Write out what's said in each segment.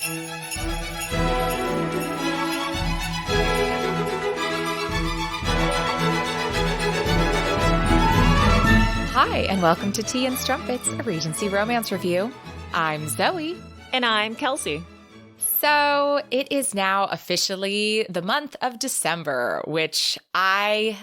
Hi, and welcome to Tea and Strumpets, a Regency romance review. I'm Zoe. And I'm Kelsey. So it is now officially the month of December, which I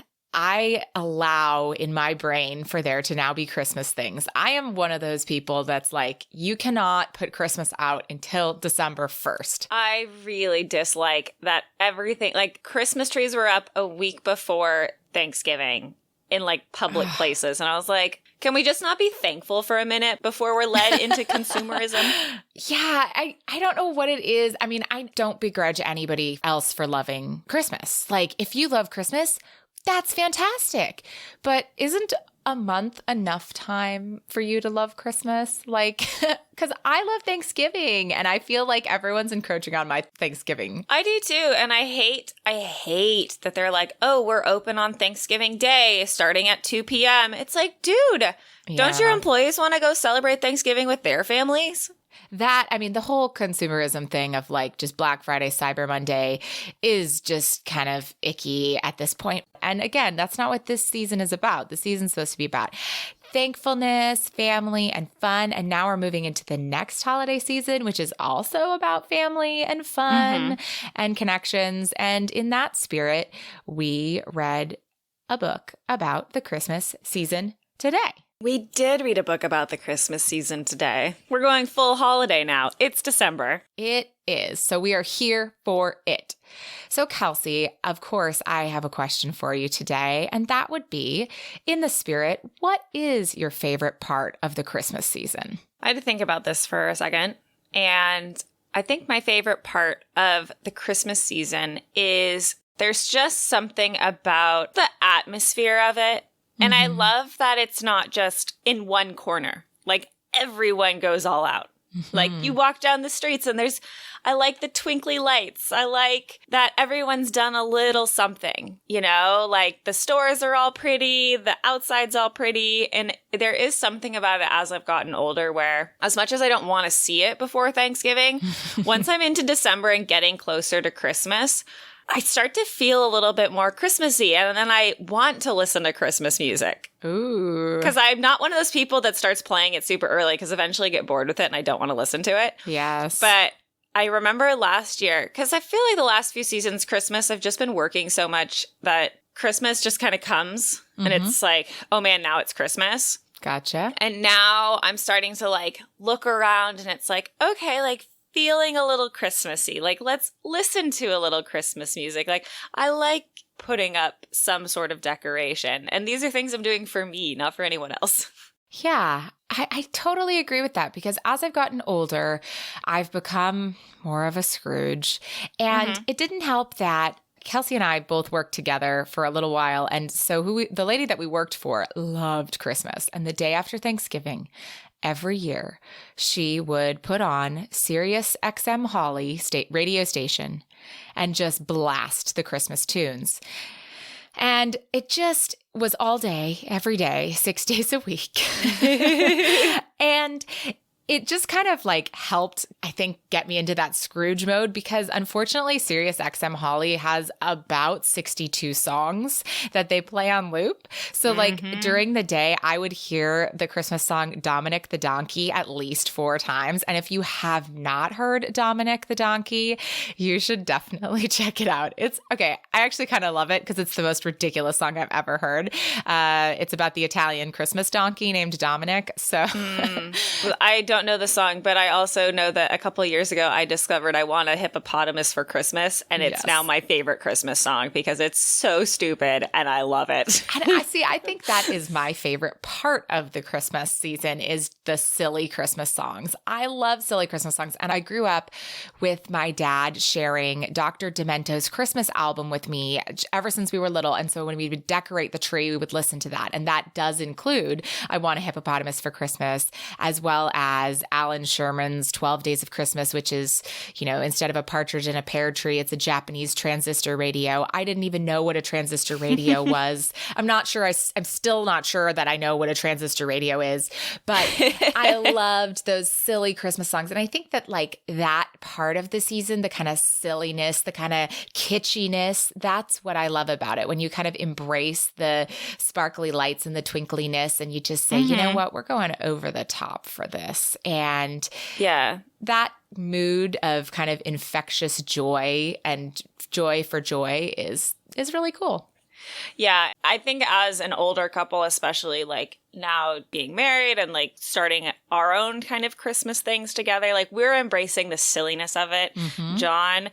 allow in my brain for there to now be Christmas things. I am one of those people that's like, you cannot put Christmas out until December 1st. I really dislike that everything, like Christmas trees were up a week before Thanksgiving in like public places. And I was like, can we just not be thankful for a minute before we're led into consumerism? Yeah, I don't know what it is. I mean, I don't begrudge anybody else for loving Christmas. Like, if you love Christmas, that's fantastic. But isn't a month enough time for you to love Christmas? Like, because I love Thanksgiving and I feel like everyone's encroaching on my Thanksgiving. I do too. And I hate that they're like, oh, we're open on Thanksgiving Day starting at 2 p.m. It's like, dude, don't your employees want to go celebrate Thanksgiving with their families? That, I mean, the whole consumerism thing of like just Black Friday, Cyber Monday is just kind of icky at this point. And again, that's not what this season is about. The season's supposed to be about thankfulness, family, and fun. And now we're moving into the next holiday season, which is also about family and fun and connections. And in that spirit, we read a book about the Christmas season today. We did read a book about the Christmas season today. We're going full holiday now. It's December. It is. So we are here for it. So Kelsey, of course, I have a question for you today, and that would be, in the spirit, what is your favorite part of the Christmas season? I had to think about this for a second, and I think my favorite part of the Christmas season is there's just something about the atmosphere of it. And I love that it's not just in one corner. Like, everyone goes all out. Like, you walk down the streets and I like the twinkly lights. I like that everyone's done a little something, you know? Like, the stores are all pretty, the outside's all pretty. And there is something about it as I've gotten older where, as much as I don't want to see it before Thanksgiving, once I'm into December and getting closer to Christmas, I start to feel a little bit more Christmassy, and then I want to listen to Christmas music. Ooh. Because I'm not one of those people that starts playing it super early because eventually I get bored with it and I don't want to listen to it. Yes. But I remember last year, because I feel like the last few seasons, Christmas, I've just been working so much that Christmas just kind of comes and it's like, oh man, now it's Christmas. Gotcha. And now I'm starting to like look around and it's like, okay, like feeling a little Christmassy. Like, let's listen to a little Christmas music. Like, I like putting up some sort of decoration. And these are things I'm doing for me, not for anyone else. Yeah, I totally agree with that because as I've gotten older, I've become more of a Scrooge. And it didn't help that Kelsey and I both worked together for a little while. And so the lady that we worked for loved Christmas. And the day after Thanksgiving, every year, she would put on Sirius XM Holly radio station and just blast the Christmas tunes. And it just was all day, every day, 6 days a week. And it just kind of like helped, I think, get me into that Scrooge mode because unfortunately, Sirius XM Holly has about 62 songs that they play on loop. So like during the day, I would hear the Christmas song Dominic the Donkey at least 4 times. And if you have not heard Dominic the Donkey, you should definitely check it out. It's okay. I actually kind of love it because it's the most ridiculous song I've ever heard. It's about the Italian Christmas donkey named Dominic. So I don't know the song, but I also know that a couple of years ago I discovered I Want a Hippopotamus for Christmas, and it's now my favorite Christmas song because it's so stupid and I love it. And I think that is my favorite part of the Christmas season is the silly Christmas songs. I love silly Christmas songs, and I grew up with my dad sharing Dr. Demento's Christmas album with me ever since we were little, and so when we would decorate the tree, we would listen to that, and that does include I Want a Hippopotamus for Christmas, as well as has Alan Sherman's 12 Days of Christmas, which is, instead of a partridge in a pear tree, it's a Japanese transistor radio. I didn't even know what a transistor radio was. I'm still not sure that I know what a transistor radio is, but I loved those silly Christmas songs. And I think that that part of the season, the kind of silliness, the kind of kitschiness, that's what I love about it. When you kind of embrace the sparkly lights and the twinkliness and you just say, you know what, we're going over the top for this. And that mood of kind of infectious joy and joy for joy is really cool. Yeah, I think as an older couple, especially now being married and starting our own kind of Christmas things together, we're embracing the silliness of it. John,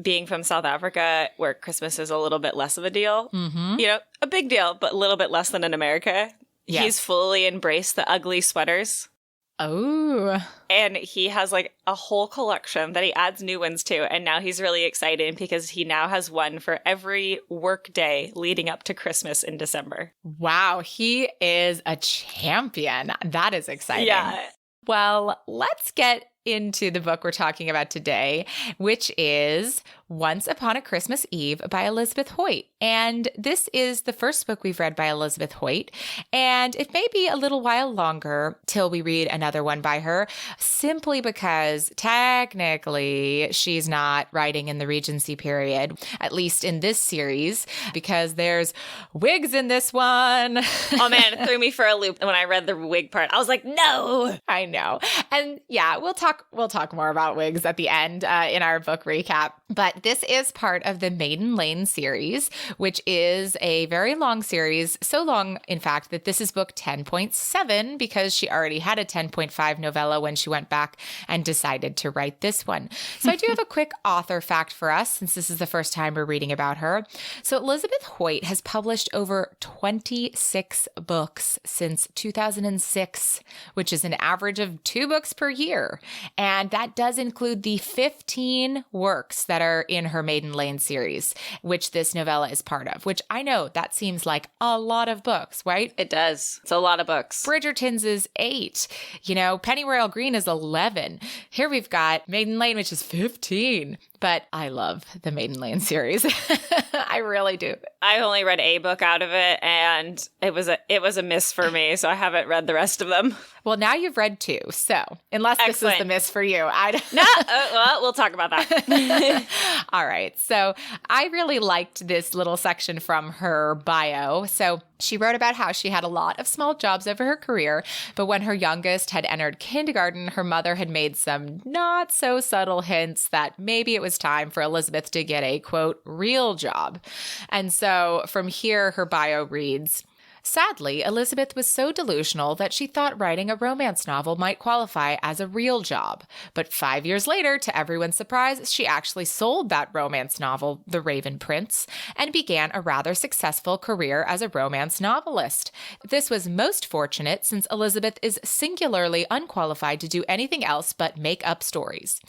being from South Africa, where Christmas is a little bit less of a deal, a big deal, but a little bit less than in America. Yes. He's fully embraced the ugly sweaters. Oh. And he has a whole collection that he adds new ones to. And now he's really excited because he now has one for every work day leading up to Christmas in December. Wow. He is a champion. That is exciting. Yeah. Well, let's get into the book we're talking about today, which is Once Upon a Christmas Eve by Elizabeth Hoyt. And this is the first book we've read by Elizabeth Hoyt. And it may be a little while longer till we read another one by her, simply because technically she's not writing in the Regency period, at least in this series, because there's wigs in this one. Oh man, it threw me for a loop when I read the wig part. I was like, no. I know. And yeah, we'll talk more about wigs at the end in our book recap. But this is part of the Maiden Lane series, which is a very long series. So long, in fact, that this is book 10.7 because she already had a 10.5 novella when she went back and decided to write this one. So I do have a quick author fact for us, since this is the first time we're reading about her. So Elizabeth Hoyt has published over 26 books since 2006, which is an average of 2 books per year. And that does include the 15 works that are in her Maiden Lane series, which this novella is part of, which I know that seems like a lot of books, right? It does. It's a lot of books. Bridgerton's is 8. Pennyroyal Green is 11. Here we've got Maiden Lane, which is 15. But I love the Maiden Lane series. I really do. I only read a book out of it, and it was a miss for me, so I haven't read the rest of them. Well, now you've read 2, so unless Excellent. This is the miss for you. Well, we'll talk about that. All right. So I really liked this little section from her bio. So she wrote about how she had a lot of small jobs over her career, but when her youngest had entered kindergarten, her mother had made some not so subtle hints that maybe it was time for Elizabeth to get a, quote, real job. And so from here, her bio reads, sadly, Elizabeth was so delusional that she thought writing a romance novel might qualify as a real job. But 5 years later, to everyone's surprise, she actually sold that romance novel, The Raven Prince, and began a rather successful career as a romance novelist. This was most fortunate since Elizabeth is singularly unqualified to do anything else but make up stories.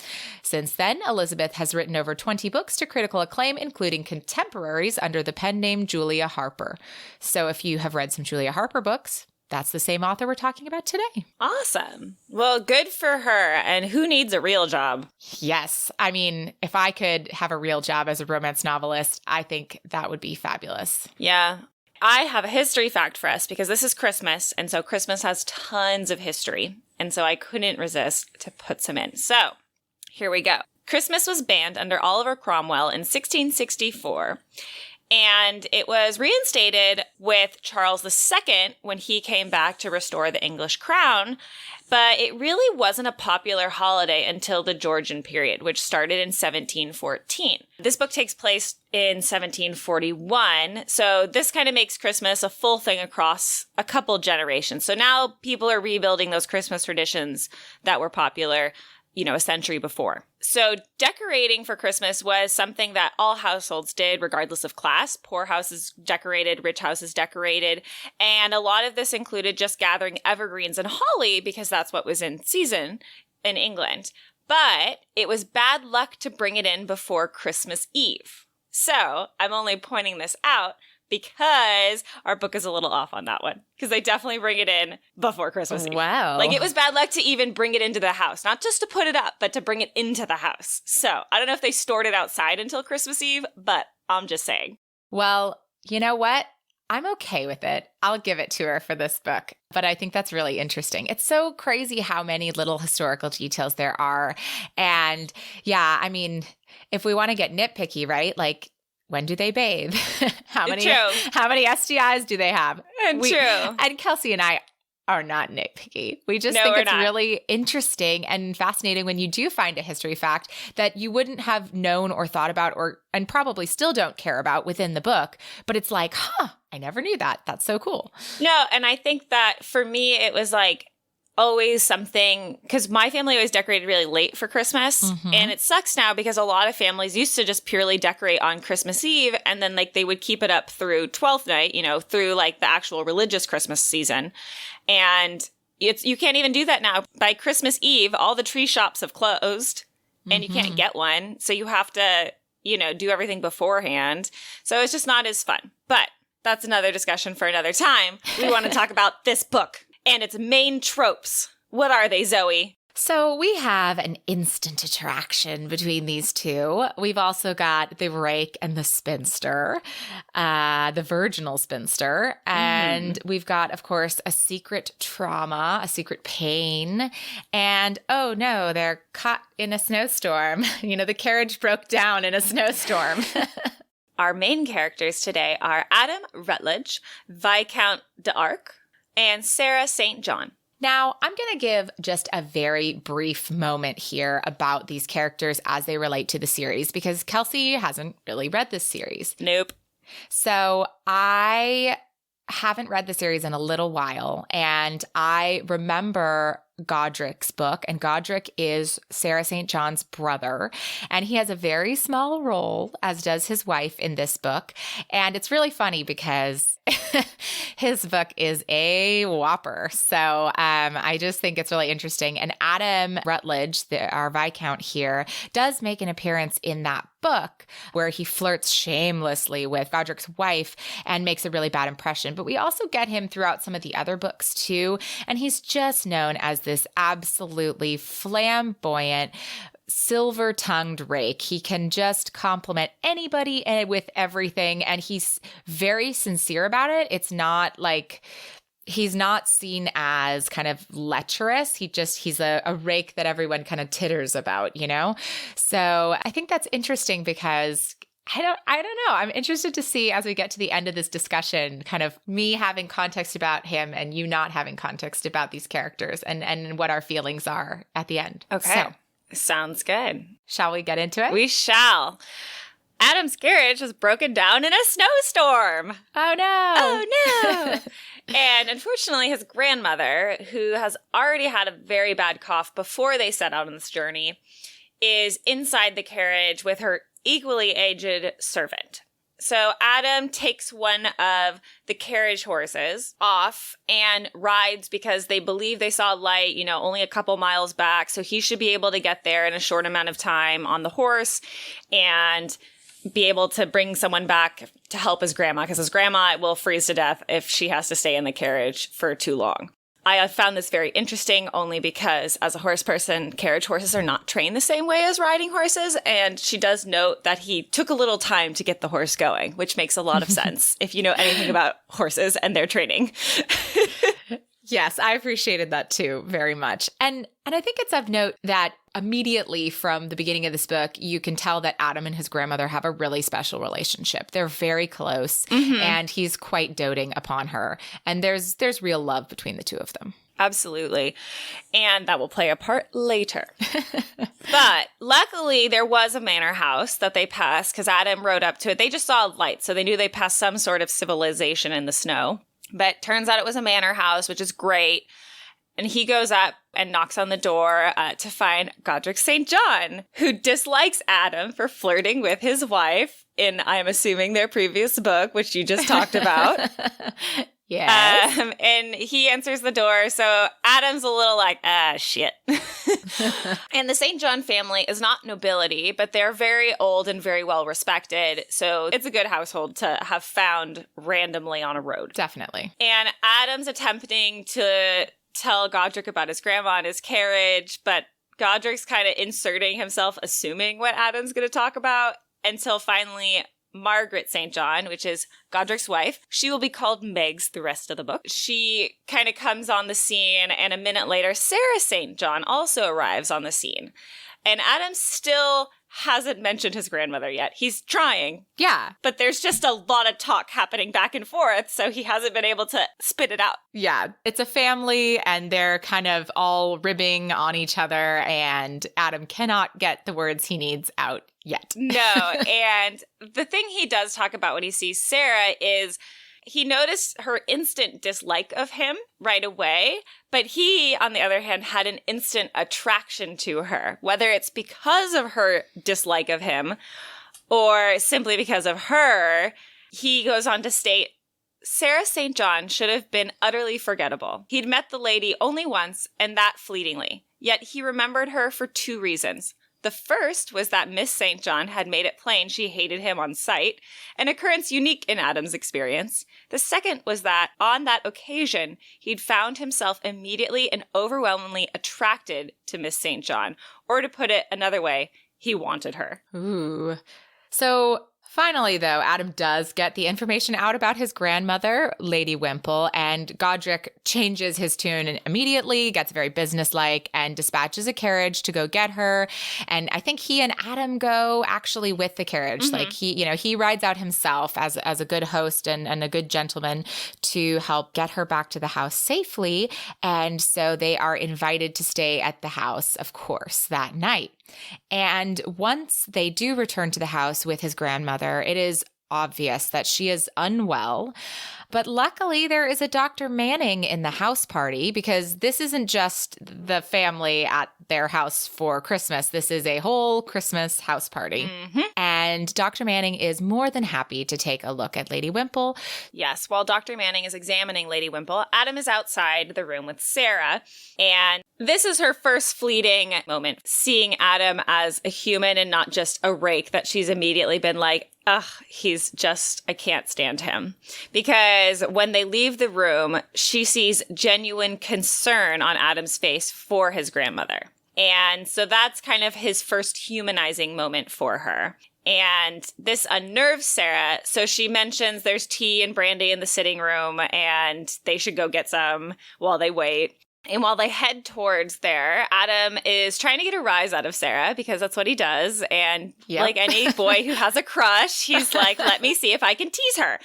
Since then, Elizabeth has written over 20 books to critical acclaim, including contemporaries under the pen name Julia Harper. So if you have read some Julia Harper books, that's the same author we're talking about today. Awesome. Well, good for her. And who needs a real job? Yes. I mean, if I could have a real job as a romance novelist, I think that would be fabulous. Yeah. I have a history fact for us because this is Christmas. And so Christmas has tons of history. And so I couldn't resist to put some in. So here we go. Christmas was banned under Oliver Cromwell in 1664. And it was reinstated with Charles II when he came back to restore the English crown. But it really wasn't a popular holiday until the Georgian period, which started in 1714. This book takes place in 1741. So this kind of makes Christmas a full thing across a couple generations. So now people are rebuilding those Christmas traditions that were popular, a century before. So decorating for Christmas was something that all households did, regardless of class. Poor houses decorated, rich houses decorated. And a lot of this included just gathering evergreens and holly because that's what was in season in England. But it was bad luck to bring it in before Christmas Eve. So I'm only pointing this out because our book is a little off on that one. Because they definitely bring it in before Christmas Eve. Wow. Like, it was bad luck to even bring it into the house. Not just to put it up, but to bring it into the house. So, I don't know if they stored it outside until Christmas Eve, but I'm just saying. Well, you know what? I'm okay with it. I'll give it to her for this book. But I think that's really interesting. It's so crazy how many little historical details there are. And yeah, I mean, if we want to get nitpicky, right? Like, when do they bathe? How many STIs do they have? True. And Kelsey and I are not nitpicky. We just think it's really interesting and fascinating when you do find a history fact that you wouldn't have known or thought about and probably still don't care about within the book. But it's like, I never knew that. That's so cool. No, and I think that for me, it was like always something, because my family always decorated really late for Christmas. Mm-hmm. And it sucks now because a lot of families used to just purely decorate on Christmas Eve. And then like they would keep it up through 12th night, through like the actual religious Christmas season. And you can't even do that now. By Christmas Eve, all the tree shops have closed and you can't get one. So you have to, do everything beforehand. So it's just not as fun. But that's another discussion for another time. We want to talk about this book and its main tropes. What are they, Zoe? So we have an instant attraction between these two. We've also got the rake and the spinster, the virginal spinster. And we've got, of course, a secret trauma, a secret pain. And, oh no, they're caught in a snowstorm. The carriage broke down in a snowstorm. Our main characters today are Adam Rutledge, Viscount d'Arc, and Sarah St. John. Now, I'm going to give just a very brief moment here about these characters as they relate to the series, because Kelsey hasn't really read this series. Nope. So I haven't read the series in a little while, and I remember Godric's book, and Godric is Sarah St. John's brother, and he has a very small role, as does his wife in this book. And it's really funny because his book is a whopper. So I just think it's really interesting. And Adam Rutledge, our Viscount here, does make an appearance in that book where he flirts shamelessly with Godric's wife and makes a really bad impression. But we also get him throughout some of the other books too. And he's just known as this absolutely flamboyant, silver-tongued rake. He can just compliment anybody with everything, and he's very sincere about it. It's not like he's not seen as kind of lecherous. He's a rake that everyone kind of titters about, So I think that's interesting because I don't know. I'm interested to see as we get to the end of this discussion, kind of me having context about him and you not having context about these characters and what our feelings are at the end. Okay. So, sounds good. Shall we get into it? We shall. Adam's carriage was broken down in a snowstorm. Oh, no. Oh, no. And unfortunately, his grandmother, who has already had a very bad cough before they set out on this journey, is inside the carriage with her equally aged servant. So Adam takes one of the carriage horses off and rides because they believe they saw light, only a couple miles back. So he should be able to get there in a short amount of time on the horse and be able to bring someone back to help his grandma, because his grandma will freeze to death if she has to stay in the carriage for too long. I have found this very interesting only because as a horse person, carriage horses are not trained the same way as riding horses. And she does note that he took a little time to get the horse going, which makes a lot of sense if you know anything about horses and their training. Yes, I appreciated that too very much. And I think it's of note that immediately from the beginning of this book, you can tell that Adam and his grandmother have a really special relationship. They're very close, and he's quite doting upon her. And there's real love between the two of them. Absolutely. And that will play a part later. But luckily, there was a manor house that they passed because Adam rode up to it. They just saw a light, so they knew they passed some sort of civilization in the snow. But turns out it was a manor house, which is great. And he goes up and knocks on the door to find Godric St. John, who dislikes Adam for flirting with his wife in, I'm assuming, their previous book, which you just talked about. Yes. And he answers the door. So Adam's a little like, shit. And the St. John family is not nobility, but they're very old and very well respected. So it's a good household to have found randomly on a road. Definitely. And Adam's attempting to tell Godric about his grandma and his carriage, but Godric's kind of inserting himself, assuming what Adam's going to talk about, until finally Margaret St. John, which is Godric's wife, she will be called Megs the rest of the book. She kind of comes on the scene, and a minute later, Sarah St. John also arrives on the scene. And Adam still hasn't mentioned his grandmother yet. He's trying. Yeah. But there's just a lot of talk happening back and forth, so he hasn't been able to spit it out. Yeah. It's a family, and they're kind of all ribbing on each other, and Adam cannot get the words he needs out yet. No. And the thing he does talk about when he sees Sarah is he noticed her instant dislike of him right away, but he, on the other hand, had an instant attraction to her, whether it's because of her dislike of him or simply because of her. He goes on to state, Sarah St. John should have been utterly forgettable. He'd met the lady only once, and that fleetingly. Yet he remembered her for two reasons. The first was that Miss St. John had made it plain she hated him on sight, an occurrence unique in Adam's experience. The second was that, on that occasion, he'd found himself immediately and overwhelmingly attracted to Miss St. John. Or to put it another way, he wanted her. Ooh. So finally, though, Adam does get the information out about his grandmother, Lady Wimple, and Godric changes his tune immediately, gets very businesslike, and dispatches a carriage to go get her. And I think he and Adam go actually with the carriage. Mm-hmm. Like he rides out himself as a good host and a good gentleman to help get her back to the house safely. And so they are invited to stay at the house, of course, that night. And once they do return to the house with his grandmother, it is obvious that she is unwell. But luckily, there is a Dr. Manning in the house party, because this isn't just the family at their house for Christmas. This is a whole Christmas house party. Mm-hmm. And Dr. Manning is more than happy to take a look at Lady Wimple. Yes, while Dr. Manning is examining Lady Wimple, Adam is outside the room with Sarah. And this is her first fleeting moment, seeing Adam as a human and not just a rake that she's immediately been like, ugh, I can't stand him. Because when they leave the room, she sees genuine concern on Adam's face for his grandmother. And so that's kind of his first humanizing moment for her. And this unnerves Sarah. So she mentions there's tea and brandy in the sitting room and they should go get some while they wait. And while they head towards there, Adam is trying to get a rise out of Sarah because that's what he does. And like any boy who has a crush, he's like, let me see if I can tease her.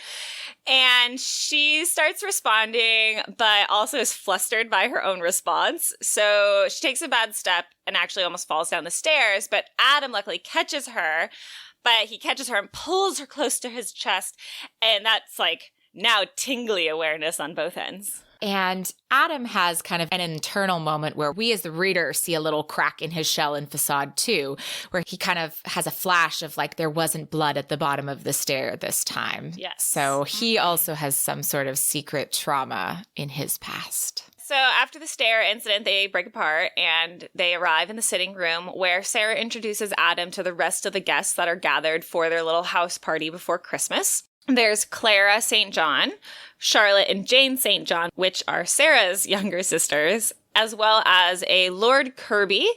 And she starts responding, but also is flustered by her own response. So she takes a bad step and actually almost falls down the stairs. But Adam luckily catches her, but he catches her and pulls her close to his chest. And that's like now tingly awareness on both ends. And Adam has kind of an internal moment where we as the reader see a little crack in his shell and facade too, where he kind of has a flash of like there wasn't blood at the bottom of the stair this time. Yes. So he also has some sort of secret trauma in his past. So after the stair incident, they break apart and they arrive in the sitting room where Sarah introduces Adam to the rest of the guests that are gathered for their little house party before Christmas. There's Clara St. John, Charlotte and Jane St. John, which are Sarah's younger sisters, as well as a Lord Kirby,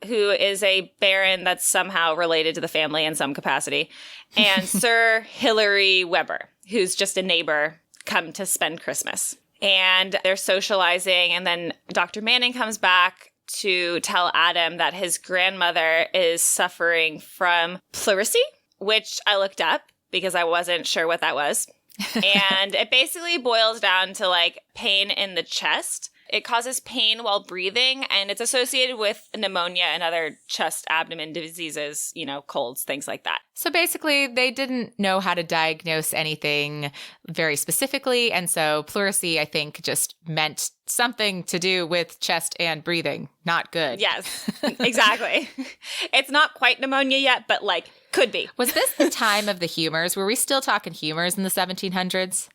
who is a baron that's somehow related to the family in some capacity, and Sir Hilary Weber, who's just a neighbor come to spend Christmas. And they're socializing, and then Dr. Manning comes back to tell Adam that his grandmother is suffering from pleurisy, which I looked up because I wasn't sure what that was. And it basically boils down to like pain in the chest. It causes pain while breathing, and it's associated with pneumonia and other chest abdomen diseases, colds, things like that. So basically, they didn't know how to diagnose anything very specifically. And so pleurisy, I think, just meant something to do with chest and breathing. Not good. Yes, exactly. It's not quite pneumonia yet, but could be. Was this the time of the humors? Were we still talking humors in the 1700s?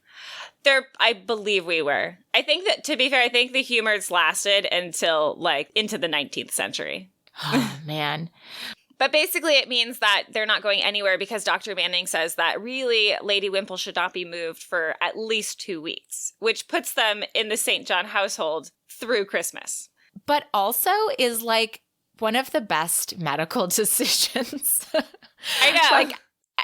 I believe we were. I think that, to be fair, I think the humors lasted until like into the 19th century. Oh, man. But basically it means that they're not going anywhere because Dr. Manning says that really Lady Wimple should not be moved for at least 2 weeks, which puts them in the St. John household through Christmas. But also is like one of the best medical decisions. I know. Like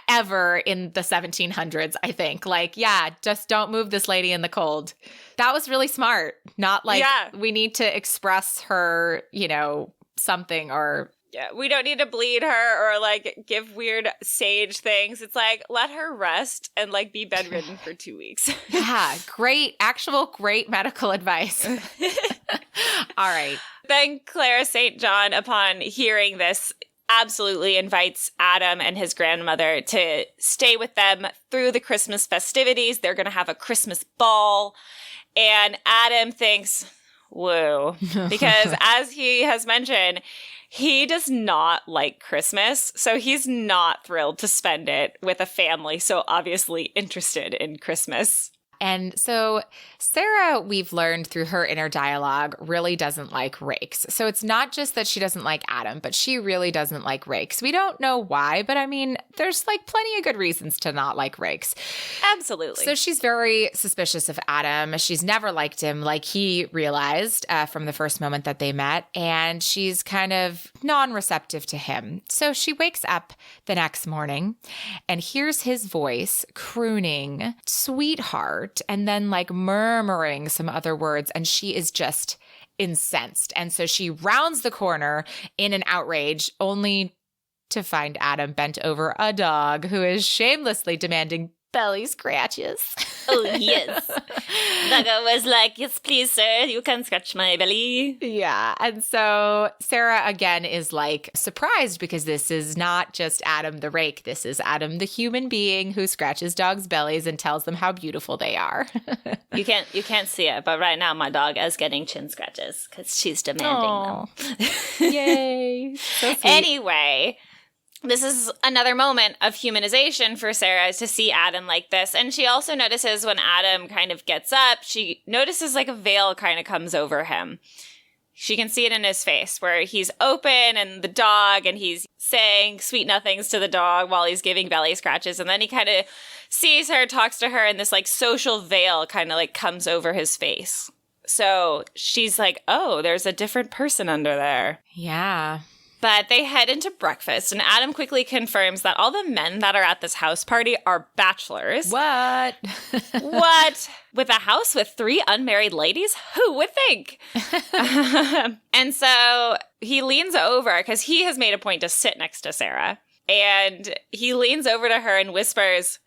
ever in the 1700s, I think. Like, yeah, just don't move this lady in the cold. That was really smart. Not like we need to express her, something or... Yeah, we don't need to bleed her or like give weird sage things. It's like, let her rest and like be bedridden for 2 weeks. Yeah, great medical advice. All right. Then Clara St. John, upon hearing this, absolutely invites Adam and his grandmother to stay with them through the Christmas festivities. They're going to have a Christmas ball. And Adam thinks, whoa, because as he has mentioned, he does not like Christmas, so he's not thrilled to spend it with a family so obviously interested in Christmas. And so Sarah, we've learned through her inner dialogue, really doesn't like rakes. So it's not just that she doesn't like Adam, but she really doesn't like rakes. We don't know why, but I mean, there's like plenty of good reasons to not like rakes. Absolutely. So she's very suspicious of Adam. She's never liked him, like he realized from the first moment that they met. And she's kind of non-receptive to him. So she wakes up the next morning and hears his voice crooning, "Sweetheart," and then like murmuring some other words, and she is just incensed. And so she rounds the corner in an outrage, only to find Adam bent over a dog who is shamelessly demanding belly scratches. Oh, yes. Doggo was like, "Yes, please, sir, you can scratch my belly." Yeah. And so Sarah, again, is like surprised because this is not just Adam the rake. This is Adam the human being who scratches dogs' bellies and tells them how beautiful they are. You can't see it, but right now my dog is getting chin scratches because she's demanding them. Yay. So sweet. Anyway, this is another moment of humanization for Sarah to see Adam like this. And she also notices when Adam kind of gets up, she notices like a veil kind of comes over him. She can see it in his face where he's open and the dog, and he's saying sweet nothings to the dog while he's giving belly scratches. And then he kind of sees her, talks to her, and this like social veil kind of like comes over his face. So she's like, oh, there's a different person under there. Yeah. But they head into breakfast, and Adam quickly confirms that all the men that are at this house party are bachelors. What? What? With a house with 3 unmarried ladies? Who would think? And so he leans over, because he has made a point to sit next to Sarah. And he leans over to her and whispers,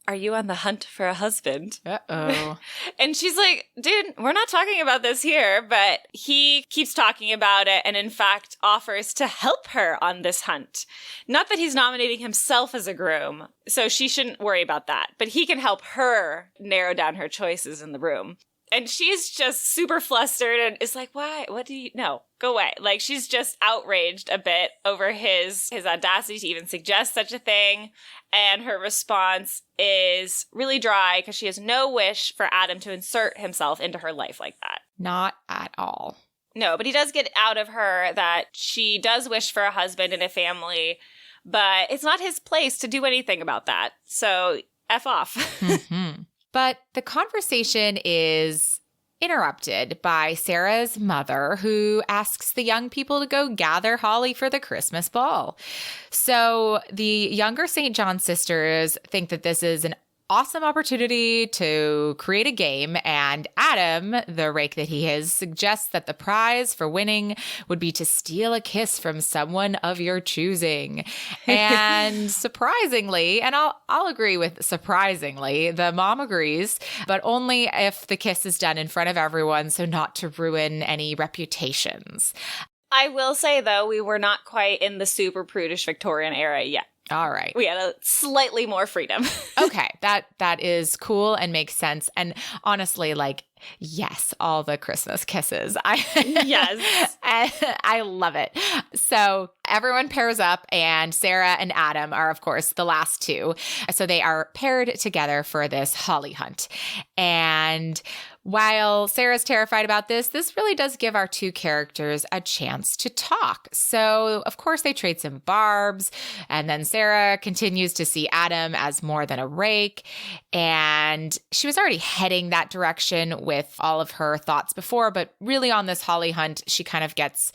"Are you on the hunt for a husband?" Uh-oh. And she's like, "Dude, we're not talking about this here." But he keeps talking about it and, in fact, offers to help her on this hunt. Not that he's nominating himself as a groom, so she shouldn't worry about that. But he can help her narrow down her choices in the room. And she's just super flustered and is like, "Why? What do you... No, go away." Like, she's just outraged a bit over his audacity to even suggest such a thing. And her response is really dry because she has no wish for Adam to insert himself into her life like that. Not at all. No, but he does get out of her that she does wish for a husband and a family, but it's not his place to do anything about that. So, F off. Mm-hmm. But the conversation is interrupted by Sarah's mother, who asks the young people to go gather holly for the Christmas ball. So the younger St. John sisters think that this is an awesome opportunity to create a game, and Adam, the rake that he is, suggests that the prize for winning would be to steal a kiss from someone of your choosing. And surprisingly, and I'll agree with surprisingly, the mom agrees, but only if the kiss is done in front of everyone, so not to ruin any reputations. I will say, though, we were not quite in the super prudish Victorian era yet. All right. We had a slightly more freedom. Okay. That is cool and makes sense. And honestly, like, yes, all the Christmas kisses. Yes. I love it. So everyone pairs up, and Sarah and Adam are, of course, the last two. So they are paired together for this holly hunt. And while Sarah's terrified about this really does give our two characters a chance to talk. So, of course, they trade some barbs, and then Sarah continues to see Adam as more than a rake. And she was already heading that direction with all of her thoughts before, but really on this holly hunt, she kind of gets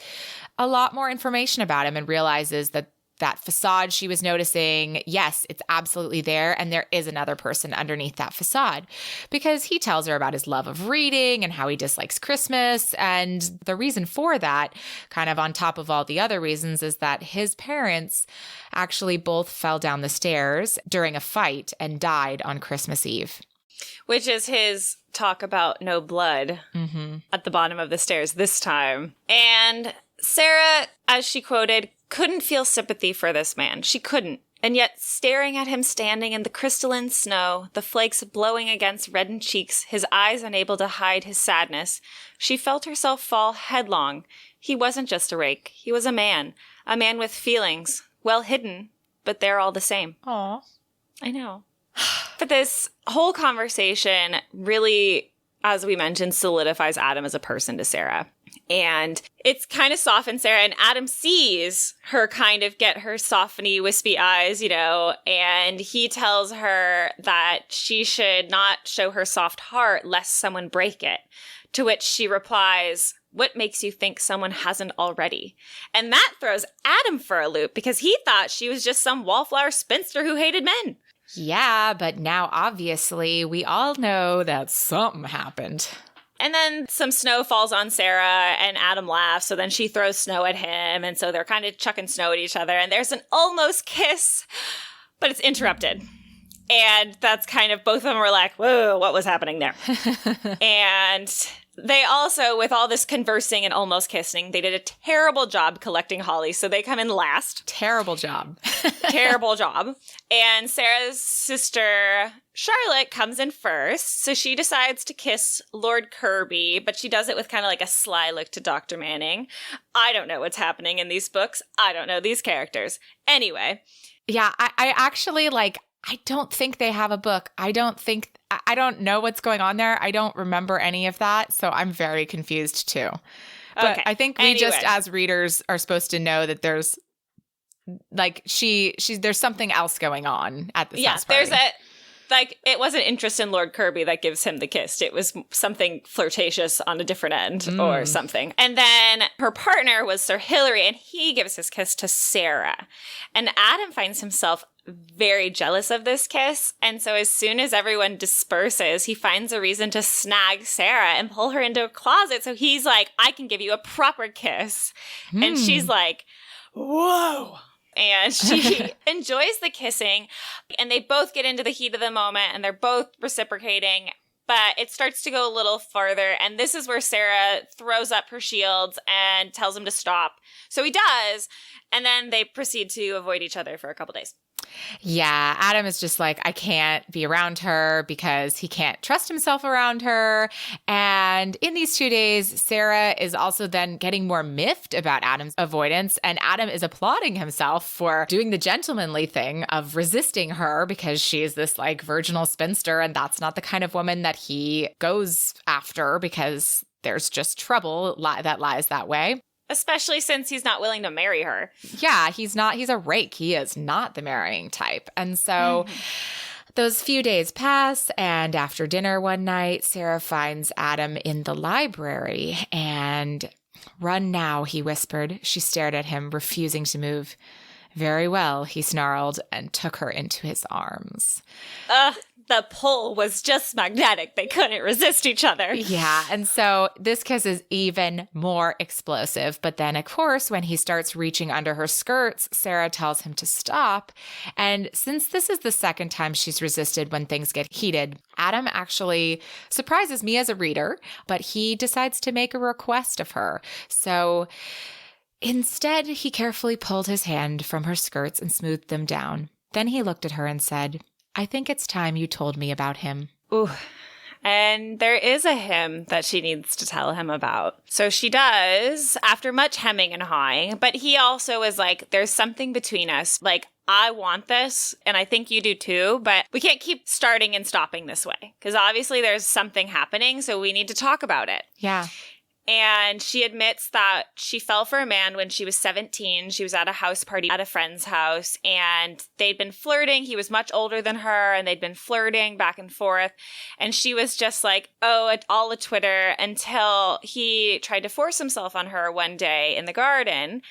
a lot more information about him and realizes that facade she was noticing, yes, it's absolutely there. And there is another person underneath that facade, because he tells her about his love of reading and how he dislikes Christmas. And the reason for that, kind of on top of all the other reasons, is that his parents actually both fell down the stairs during a fight and died on Christmas Eve. Which is his talk about no blood at the bottom of the stairs this time. And Sarah, as she quoted, couldn't feel sympathy for this man. She couldn't. And yet, staring at him standing in the crystalline snow, the flakes blowing against reddened cheeks, his eyes unable to hide his sadness, she felt herself fall headlong. He wasn't just a rake. He was a man with feelings, well hidden, but they're all the same. Aw. I know. But this whole conversation really, as we mentioned, solidifies Adam as a person to Sarah. And it's kind of softens Sarah, and Adam sees her kind of get her softeny, wispy eyes, and he tells her that she should not show her soft heart lest someone break it. To which she replies, "What makes you think someone hasn't already?" And that throws Adam for a loop, because he thought she was just some wallflower spinster who hated men. Yeah, but now obviously we all know that something happened. And then some snow falls on Sarah, and Adam laughs, so then she throws snow at him, and so they're kind of chucking snow at each other, and there's an almost kiss, but it's interrupted. And that's kind of, both of them were like, whoa, what was happening there? And they also, with all this conversing and almost kissing, they did a terrible job collecting holly, so they come in last. Terrible job. Terrible job. And Sarah's sister, Charlotte, comes in first, so she decides to kiss Lord Kirby, but she does it with kind of like a sly look to Dr. Manning. I don't know what's happening in these books. I don't know these characters. Anyway. Yeah, I actually, I don't think they have a book. I don't know what's going on there. I don't remember any of that, so I'm very confused too. But okay. I think we just, as readers, are supposed to know that there's there's something else going on at the house party. There's it wasn't interest in Lord Kirby that gives him the kiss. It was something flirtatious on a different end or something. And then her partner was Sir Hilary, and he gives his kiss to Sarah. And Adam finds himself very jealous of this kiss. And so as soon as everyone disperses, he finds a reason to snag Sarah and pull her into a closet. So he's like, I can give you a proper kiss. And she's like, whoa. And she enjoys the kissing, and they both get into the heat of the moment, and they're both reciprocating, but it starts to go a little farther, and this is where Sarah throws up her shields and tells him to stop. So he does, and then they proceed to avoid each other for a couple days. Yeah, Adam is just like, I can't be around her because he can't trust himself around her. And in these 2 days, Sarah is also then getting more miffed about Adam's avoidance. And Adam is applauding himself for doing the gentlemanly thing of resisting her because she is this virginal spinster. And that's not the kind of woman that he goes after, because there's just trouble that lies that way. Especially since he's not willing to marry her. Yeah, he's not. He's a rake. He is not the marrying type. And so those few days pass, and after dinner one night, Sarah finds Adam in the library. And "Run now," he whispered. She stared at him, refusing to move. "Very well," he snarled, and took her into his arms. The pull was just magnetic. They couldn't resist each other. Yeah. And so this kiss is even more explosive. But then, of course, when he starts reaching under her skirts, Sarah tells him to stop. And since this is the second time she's resisted when things get heated, Adam actually surprises me as a reader, but he decides to make a request of her. So instead, he carefully pulled his hand from her skirts and smoothed them down. Then he looked at her and said, "I think it's time you told me about him." Ooh. And there is a him that she needs to tell him about. So she does, after much hemming and hawing. But he also is like, there's something between us. Like, I want this, and I think you do too, but we can't keep starting and stopping this way. Because obviously there's something happening, so we need to talk about it. Yeah. And she admits that she fell for a man when she was 17. She was at a house party at a friend's house, and they'd been flirting. He was much older than her, and they'd been flirting back and forth. And she was just like, oh, all a Twitter, until he tried to force himself on her one day in the garden.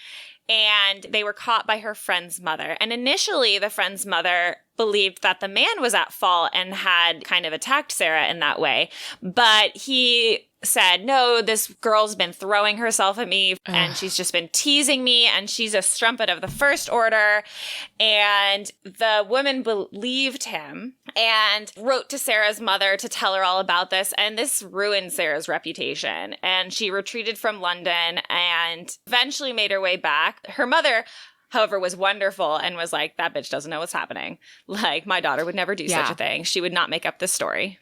And they were caught by her friend's mother. And initially, the friend's mother believed that the man was at fault and had kind of attacked Sarah in that way. But he said, no, this girl's been throwing herself at me and she's just been teasing me and she's a strumpet of the first order. And the woman believed him and wrote to Sarah's mother to tell her all about this. And this ruined Sarah's reputation. And she retreated from London and eventually made her way back. Her mother, however, was wonderful and was like, that bitch doesn't know what's happening. Like, my daughter would never do such a thing. She would not make up this story.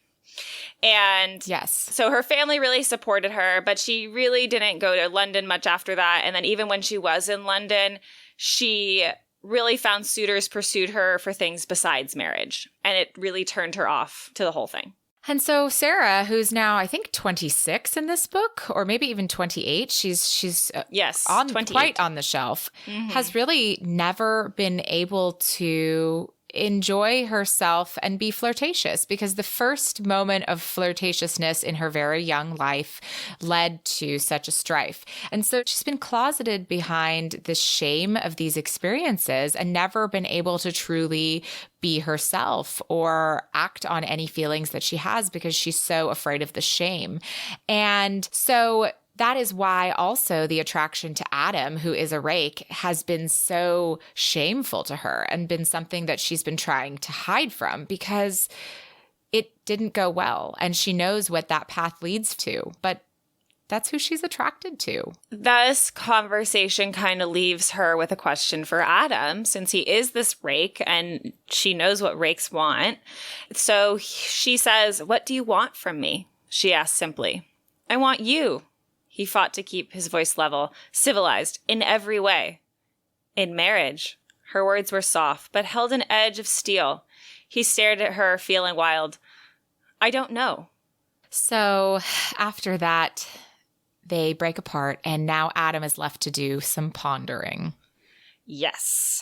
And yes, so her family really supported her, but she really didn't go to London much after that. And then even when she was in London, she really found suitors pursued her for things besides marriage. And it really turned her off to the whole thing. And so Sarah, who's now, I think, 26 in this book, or maybe even 28, she's yes, quite on the shelf, has really never been able to enjoy herself and be flirtatious, because the first moment of flirtatiousness in her very young life led to such a strife. And so she's been closeted behind the shame of these experiences and never been able to truly be herself or act on any feelings that she has because she's so afraid of the shame. And so that is why also the attraction to Adam, who is a rake, has been so shameful to her and been something that she's been trying to hide from because it didn't go well. And she knows what that path leads to, but that's who she's attracted to. This conversation kind of leaves her with a question for Adam, since he is this rake and she knows what rakes want. So she says, "What do you want from me?" She asks simply. "I want you." He fought to keep his voice level, civilized in every way. In marriage, her words were soft, but held an edge of steel. He stared at her, feeling wild. "I don't know." So after that, they break apart, and now Adam is left to do some pondering. Yes,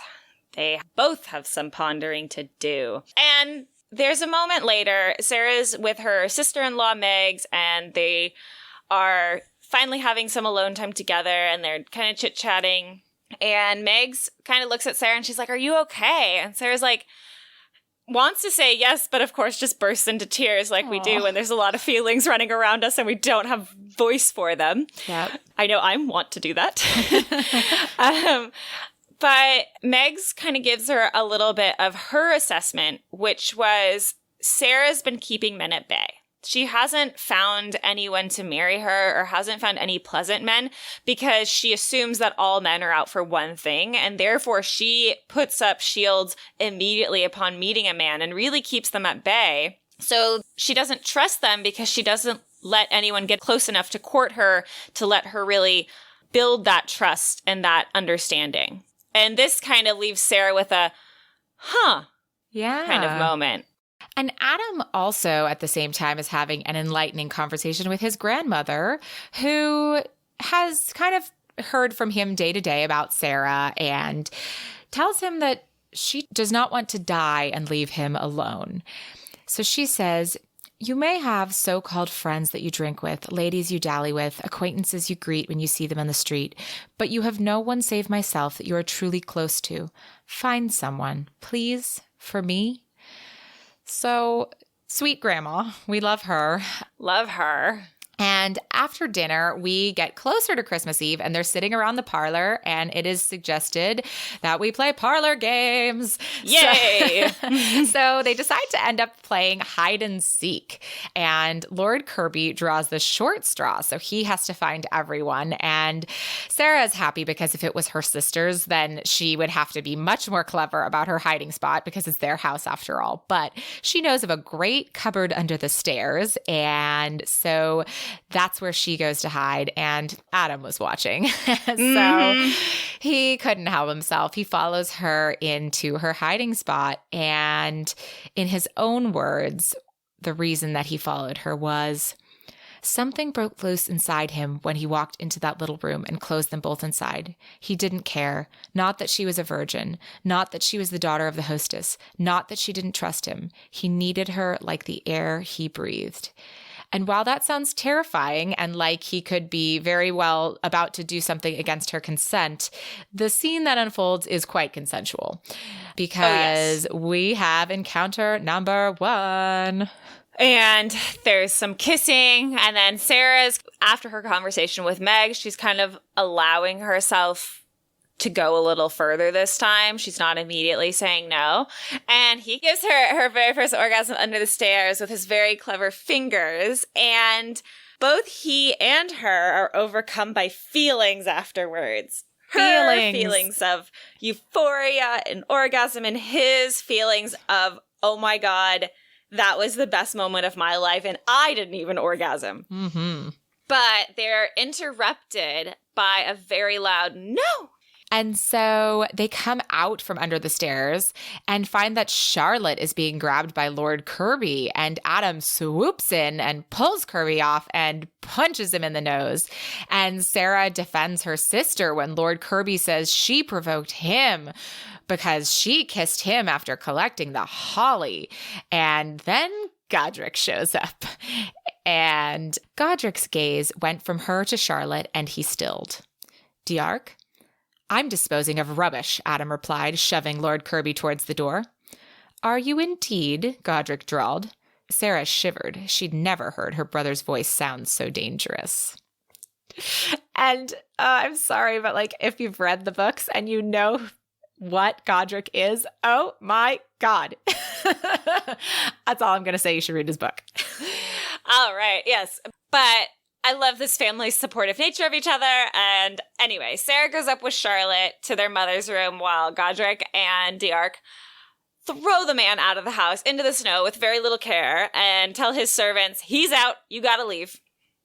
they both have some pondering to do. And there's a moment later, Sarah's with her sister-in-law, Megs, and they are finally having some alone time together, and they're kind of chit-chatting. And Megs kind of looks at Sarah, and she's like, "Are you okay?" And Sarah's like, wants to say yes, but of course just bursts into tears like we do when there's a lot of feelings running around us and we don't have voice for them. Yep. I know I want to do that. But Megs kind of gives her a little bit of her assessment, which was Sarah's been keeping men at bay. She hasn't found anyone to marry her or hasn't found any pleasant men because she assumes that all men are out for one thing. And therefore, she puts up shields immediately upon meeting a man and really keeps them at bay. So she doesn't trust them because she doesn't let anyone get close enough to court her to let her really build that trust and that understanding. And this kind of leaves Sarah with a, kind of moment. And Adam also, at the same time, is having an enlightening conversation with his grandmother, who has kind of heard from him day to day about Sarah and tells him that she does not want to die and leave him alone. So she says, "You may have so-called friends that you drink with, ladies you dally with, acquaintances you greet when you see them on the street, but you have no one save myself that you are truly close to. Find someone, please, for me." So, sweet grandma. We love her. Love her. And after dinner, we get closer to Christmas Eve and they're sitting around the parlor and it is suggested that we play parlor games. Yay! So they decide to end up playing hide and seek. And Lord Kirby draws the short straw, so he has to find everyone. And Sarah is happy because if it was her sisters, then she would have to be much more clever about her hiding spot because it's their house after all. But she knows of a great cupboard under the stairs. And so that's where she goes to hide. And Adam was watching. So he couldn't help himself. He follows her into her hiding spot. And in his own words, the reason that he followed her was something broke loose inside him when he walked into that little room and closed them both inside. He didn't care. Not that she was a virgin. Not that she was the daughter of the hostess. Not that she didn't trust him. He needed her like the air he breathed. And while that sounds terrifying and like he could be very well about to do something against her consent, the scene that unfolds is quite consensual because we have encounter number 1. And there's some kissing. And then Sarah's, after her conversation with Meg, she's kind of allowing herself to go a little further this time. She's not immediately saying no. And he gives her very first orgasm under the stairs with his very clever fingers. And both he and her are overcome by feelings afterwards. Her feelings of euphoria and orgasm, and his feelings of, oh my God, that was the best moment of my life, and I didn't even orgasm. Mm-hmm. But they're interrupted by a very loud no. And so they come out from under the stairs and find that Charlotte is being grabbed by Lord Kirby, and Adam swoops in and pulls Kirby off and punches him in the nose. And Sarah defends her sister when Lord Kirby says she provoked him because she kissed him after collecting the holly. And then Godric shows up. And Godric's gaze went from her to Charlotte, and he stilled. Diarc? I'm disposing of rubbish, Adam replied, shoving Lord Kirby towards the door. Are you indeed? Godric drawled. Sarah shivered. She'd never heard her brother's voice sound so dangerous. And I'm sorry, but like if you've read the books and you know what Godric is, oh my God. That's all I'm going to say. You should read his book. All right. Yes. But I love this family's supportive nature of each other. And anyway, Sarah goes up with Charlotte to their mother's room while Godric and Diarc throw the man out of the house into the snow with very little care and tell his servants, he's out, you gotta leave.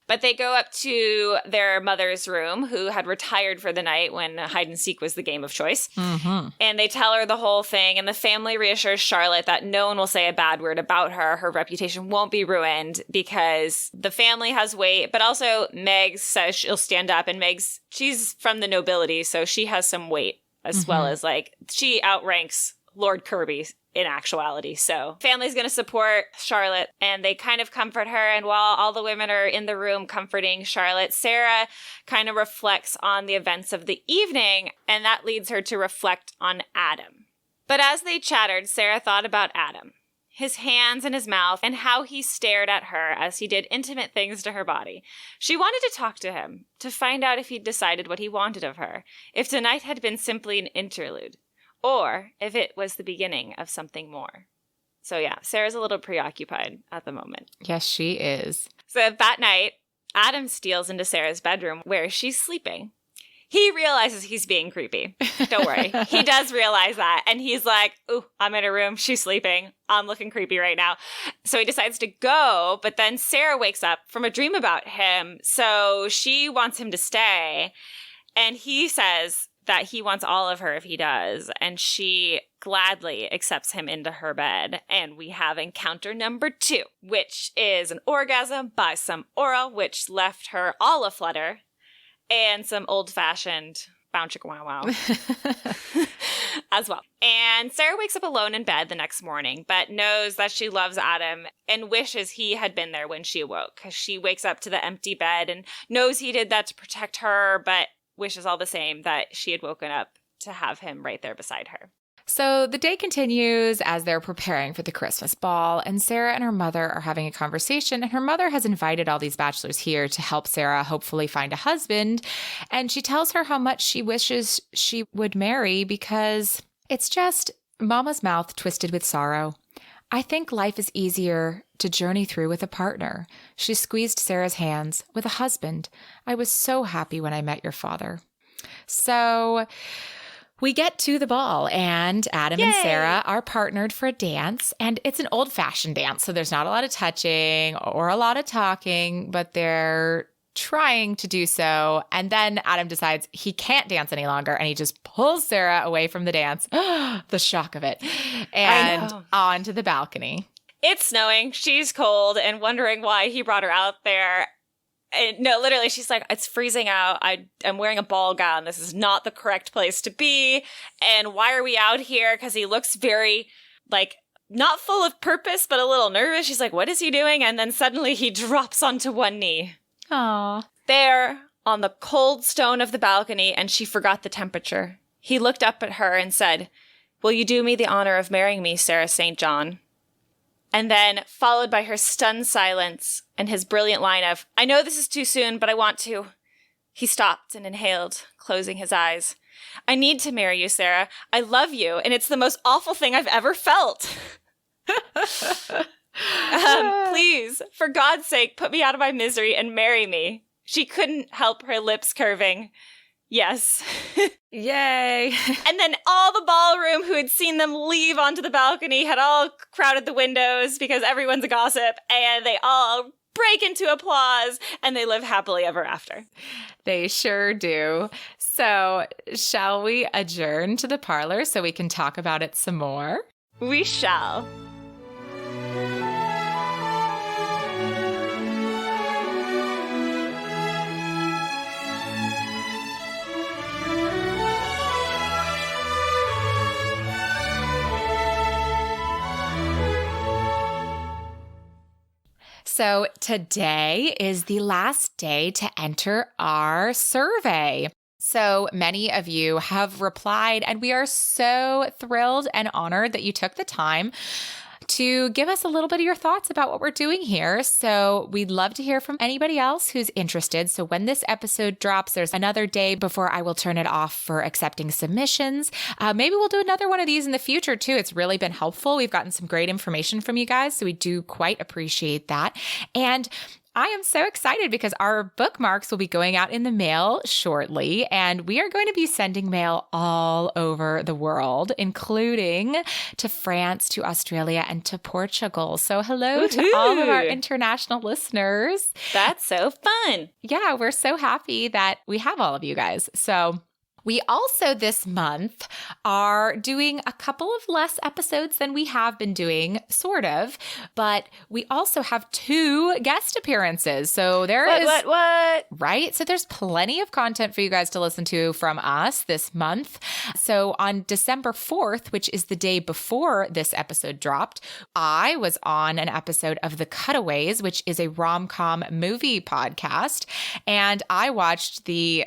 But they go up to their mother's room, who had retired for the night when hide and seek was the game of choice. Mm-hmm. And they tell her the whole thing. And the family reassures Charlotte that no one will say a bad word about her. Her reputation won't be ruined because the family has weight. But also Meg says she'll stand up. And she's from the nobility, so she has some weight as well as like she outranks Lord Kirby in actuality. So family's going to support Charlotte, and they kind of comfort her. And while all the women are in the room comforting Charlotte, Sarah kind of reflects on the events of the evening, and that leads her to reflect on Adam. But as they chattered, Sarah thought about Adam, his hands and his mouth, and how he stared at her as he did intimate things to her body. She wanted to talk to him, to find out if he'd decided what he wanted of her, if tonight had been simply an interlude, or if it was the beginning of something more. So yeah, Sarah's a little preoccupied at the moment. Yes, she is. So that night, Adam steals into Sarah's bedroom where she's sleeping. He realizes he's being creepy. Don't worry. He does realize that. And he's like, ooh, I'm in a room. She's sleeping. I'm looking creepy right now. So he decides to go. But then Sarah wakes up from a dream about him. So she wants him to stay. And he says that he wants all of her if he does, and she gladly accepts him into her bed. And we have encounter number 2, which is an orgasm by some oral, which left her all aflutter, and some old-fashioned bow chicka wow wow as well. And Sarah wakes up alone in bed the next morning, but knows that she loves Adam and wishes he had been there when she awoke, because she wakes up to the empty bed and knows he did that to protect her, but wishes all the same that she had woken up to have him right there beside her. So the day continues as they're preparing for the Christmas ball, and Sarah and her mother are having a conversation, and her mother has invited all these bachelors here to help Sarah hopefully find a husband, and she tells her how much she wishes she would marry because it's just Mama's mouth twisted with sorrow. I think life is easier to journey through with a partner. She squeezed Sarah's hands. With a husband. I was so happy when I met your father. So we get to the ball, and Adam and Sarah are partnered for a dance, and it's an old-fashioned dance, so there's not a lot of touching or a lot of talking, but they're trying to do so. And then Adam decides he can't dance any longer, and he just pulls Sarah away from the dance. The shock of it. And onto the balcony. It's snowing. She's cold and wondering why he brought her out there. And no, literally, she's like, it's freezing out. I'm wearing a ball gown. This is not the correct place to be. And why are we out here? Because he looks very, like, not full of purpose, but a little nervous. She's like, what is he doing? And then suddenly he drops onto one knee. Aww. There on the cold stone of the balcony, and she forgot the temperature. He looked up at her and said, will you do me the honor of marrying me, Sarah St. John? And then, followed by her stunned silence and his brilliant line of, I know this is too soon, but I want to. He stopped and inhaled, closing his eyes. I need to marry you, Sarah. I love you, and it's the most awful thing I've ever felt. Please, for God's sake, put me out of my misery and marry me. She couldn't help her lips curving. Yes. Yay. And then all the ballroom who had seen them leave onto the balcony had all crowded the windows because everyone's a gossip, and they all break into applause, and they live happily ever after. They sure do. So shall we adjourn to the parlor so we can talk about it some more? We shall. So today is the last day to enter our survey. So many of you have replied, and we are so thrilled and honored that you took the time to give us a little bit of your thoughts about what we're doing here. So we'd love to hear from anybody else who's interested. So when this episode drops, there's another day before I will turn it off for accepting submissions. Maybe we'll do another one of these in the future too. It's really been helpful. We've gotten some great information from you guys, so we do quite appreciate that. And I am so excited because our bookmarks will be going out in the mail shortly, and we are going to be sending mail all over the world, including to France, to Australia, and to Portugal. So hello to all of our international listeners. That's so fun. Yeah, we're so happy that we have all of you guys. So we also this month are doing a couple of less episodes than we have been doing, sort of, but we also have 2 guest appearances. So there is what? Right? So there's plenty of content for you guys to listen to from us this month. So on December 4th, which is the day before this episode dropped, I was on an episode of The Cutaways, which is a rom-com movie podcast, and I watched the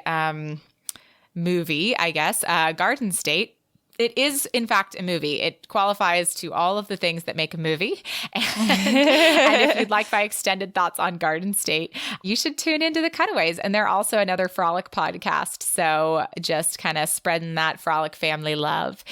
movie, I guess, Garden State. It is, in fact, a movie. It qualifies to all of the things that make a movie. And if you'd like my extended thoughts on Garden State, you should tune into The Cutaways. And they're also another Frolic podcast. So just kind of spreading that Frolic family love.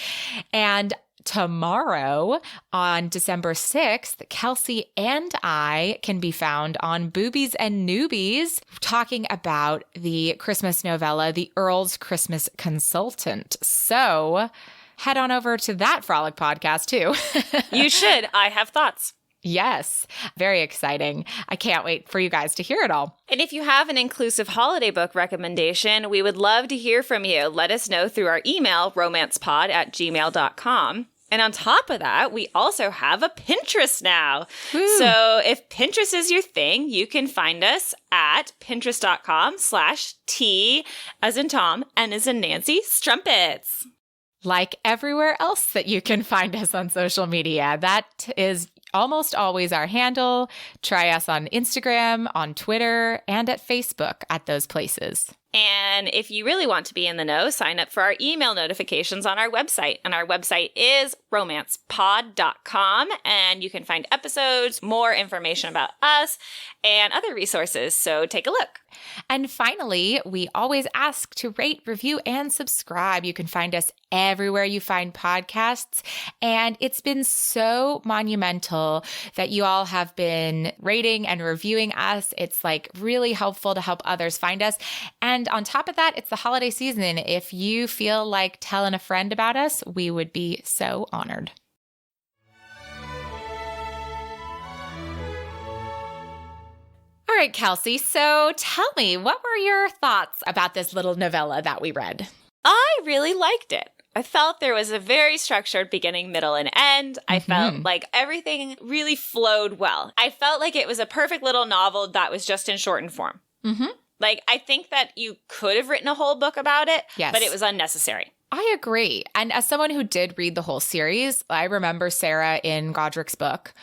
And tomorrow, on December 6th, Kelsey and I can be found on Boobies and Newbies talking about the Christmas novella, The Earl's Christmas Consultant. So head on over to that Frolic podcast too. You should. I have thoughts. Yes, very exciting. I can't wait for you guys to hear it all. And if you have an inclusive holiday book recommendation, we would love to hear from you. Let us know through our email, romancepod@gmail.com. And on top of that, we also have a Pinterest now. Woo. So if Pinterest is your thing, you can find us at pinterest.com/T as in Tom, N as in Nancy, strumpets. Like everywhere else that you can find us on social media, that is almost always our handle. Try us on Instagram, on Twitter, and at Facebook at those places. And if you really want to be in the know, sign up for our email notifications on our website. And our website is romancepod.com. And you can find episodes, more information about us, and other resources. So take a look. And finally, we always ask to rate, review, and subscribe. You can find us everywhere you find podcasts. And it's been so monumental that you all have been rating and reviewing us. It's like really helpful to help others find us. And on top of that, it's the holiday season. If you feel like telling a friend about us, we would be so honored. All right, Kelsey. So tell me, what were your thoughts about this little novella that we read? I really liked it. I felt there was a very structured beginning, middle, and end. I felt like everything really flowed well. I felt like it was a perfect little novel that was just in shortened form. Like, I think that you could have written a whole book about it, but it was unnecessary. I agree. And as someone who did read the whole series, I remember Sarah in Godric's book.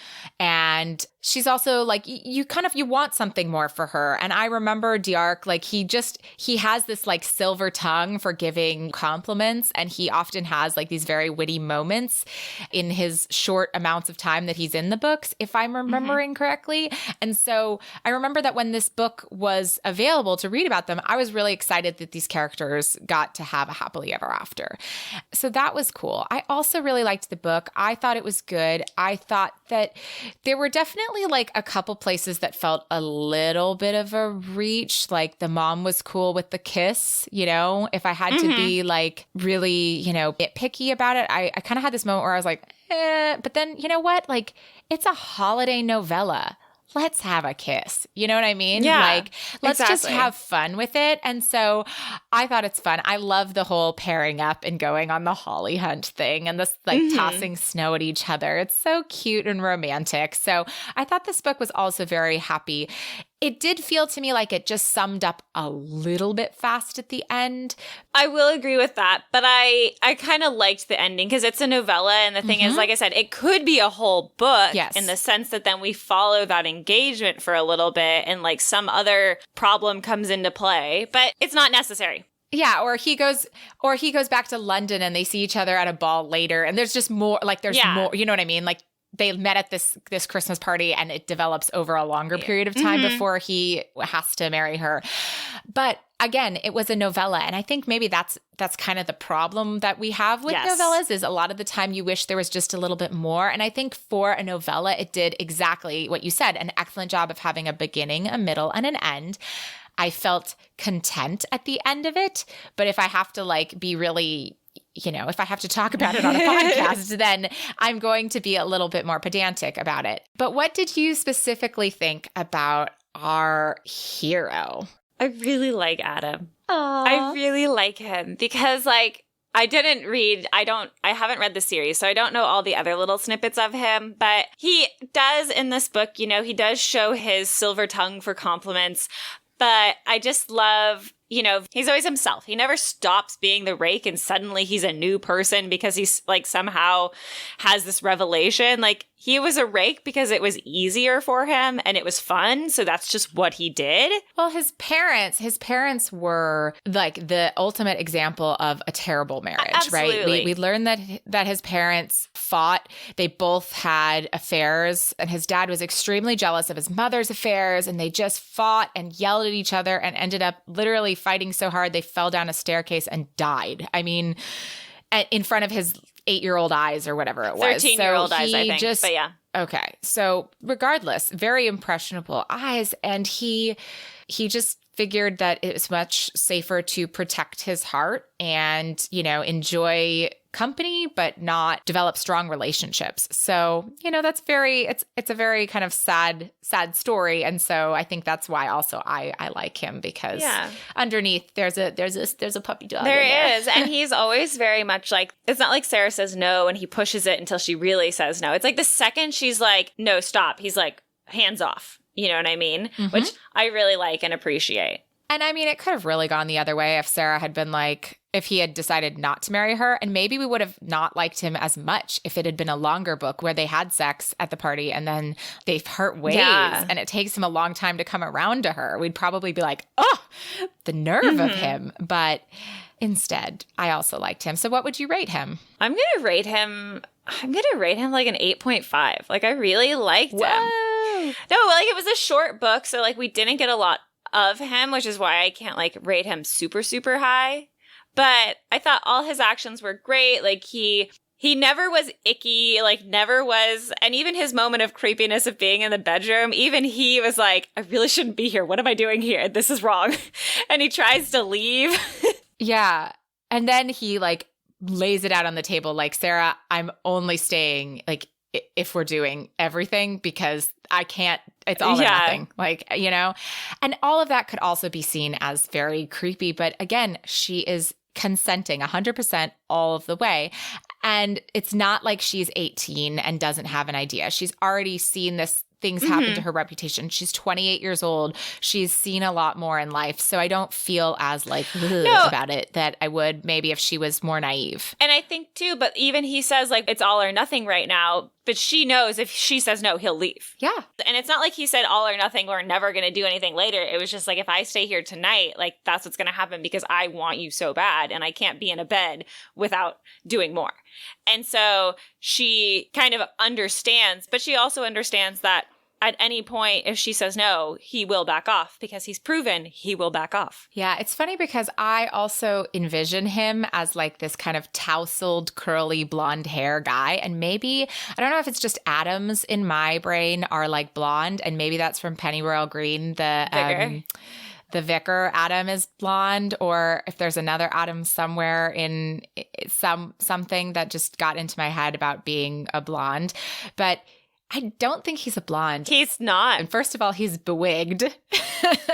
And she's also like, you want something more for her. And I remember Diarc, like he has this like silver tongue for giving compliments. And he often has like these very witty moments in his short amounts of time that he's in the books, if I'm remembering correctly. And so I remember that when this book was available to read about them, I was really excited that these characters got to have a happily ever after. So that was cool. I also really liked the book. I thought it was good. I thought that there were definitely like a couple places that felt a little bit of a reach. Like the mom was cool with the kiss, you know, if I had to be like really, you know, nitpicky about it, I kind of had this moment where I was like, but then you know what? Like it's a holiday novella. Let's have a kiss. You know what I mean? Yeah, like, let's just have fun with it. And so I thought it's fun. I love the whole pairing up and going on the holly hunt thing and this like tossing snow at each other. It's so cute and romantic. So I thought this book was also very happy. It did feel to me like it just summed up a little bit fast at the end. I will agree with that, but I kind of liked the ending because it's a novella, and the thing is, like I said, it could be a whole book in the sense that then we follow that engagement for a little bit and like some other problem comes into play, but it's not necessary. Yeah, or he goes back to London and they see each other at a ball later, and there's just more, like there's more, you know what I mean? Like they met at this Christmas party and it develops over a longer period of time before he has to marry her. But again, it was a novella. And I think maybe that's kind of the problem that we have with novellas is a lot of the time you wish there was just a little bit more. And I think for a novella, it did exactly what you said, an excellent job of having a beginning, a middle, and an end. I felt content at the end of it. But if I have to like be really, you know, if I have to talk about it on a podcast, then I'm going to be a little bit more pedantic about it. But what did you specifically think about our hero? I really like Adam. Aww. I really like him because like I haven't read the series, so I don't know all the other little snippets of him, but he does in this book, you know, he does show his silver tongue for compliments, but I just love, you know, he's always himself. He never stops being the rake and suddenly he's a new person because he's like somehow has this revelation. Like he was a rake because it was easier for him and it was fun. So that's just what he did. Well, his parents were like the ultimate example of a terrible marriage, right? We learned that his parents fought. They both had affairs and his dad was extremely jealous of his mother's affairs and they just fought and yelled at each other and ended up literally fighting so hard they fell down a staircase and died. I mean, in front of his 8-year-old eyes or whatever it was. 13-year-old eyes, I think. But yeah. Okay. So regardless, very impressionable eyes. And he just figured that it was much safer to protect his heart and, you know, enjoy company, but not develop strong relationships. So, you know, it's a very kind of sad story. And so I think that's why also I like him because underneath there's a puppy dog. There is. And he's always very much like, it's not like Sarah says no and he pushes it until she really says no. It's like the second she's like, no, stop. He's like, hands off. You know what I mean? Which I really like and appreciate. And I mean, it could have really gone the other way if Sarah had been like, if he had decided not to marry her. And maybe we would have not liked him as much if it had been a longer book where they had sex at the party and then they part ways and it takes him a long time to come around to her. We'd probably be like, oh, the nerve of him. But instead, I also liked him. So what would you rate him? I'm going to rate him like an 8.5. Like, I really liked him. No, like, it was a short book, so like we didn't get a lot of him, which is why I can't like rate him super, super high. But I thought all his actions were great. Like, he never was icky, like never was. And even his moment of creepiness of being in the bedroom, even he was like, I really shouldn't be here. What am I doing here? This is wrong. And he tries to leave. Yeah. And then he like lays it out on the table like, Sarah, I'm only staying like if we're doing everything because I can't, it's all or nothing. Like, you know, and all of that could also be seen as very creepy. But again, she is consenting 100% all of the way. And it's not like she's 18 and doesn't have an idea. She's already seen this things happen to her reputation. She's 28 years old. She's seen a lot more in life. So I don't feel as like about it that I would maybe if she was more naive. And I think too, but even he says like it's all or nothing right now, but she knows if she says no, he'll leave. Yeah. And it's not like he said all or nothing, we're never going to do anything later. It was just like, if I stay here tonight, like that's what's going to happen because I want you so bad and I can't be in a bed without doing more. And so she kind of understands, but she also understands that at any point, if she says no, he will back off because he's proven he will back off. Yeah, it's funny because I also envision him as like this kind of tousled, curly, blonde hair guy. And maybe, I don't know if it's just atoms in my brain are like blonde, and maybe that's from Penny Royal Green, the vicar Adam is blonde, or if there's another Adam somewhere in something that just got into my head about being a blonde. But I don't think he's a blonde. He's not. And first of all, he's bewigged.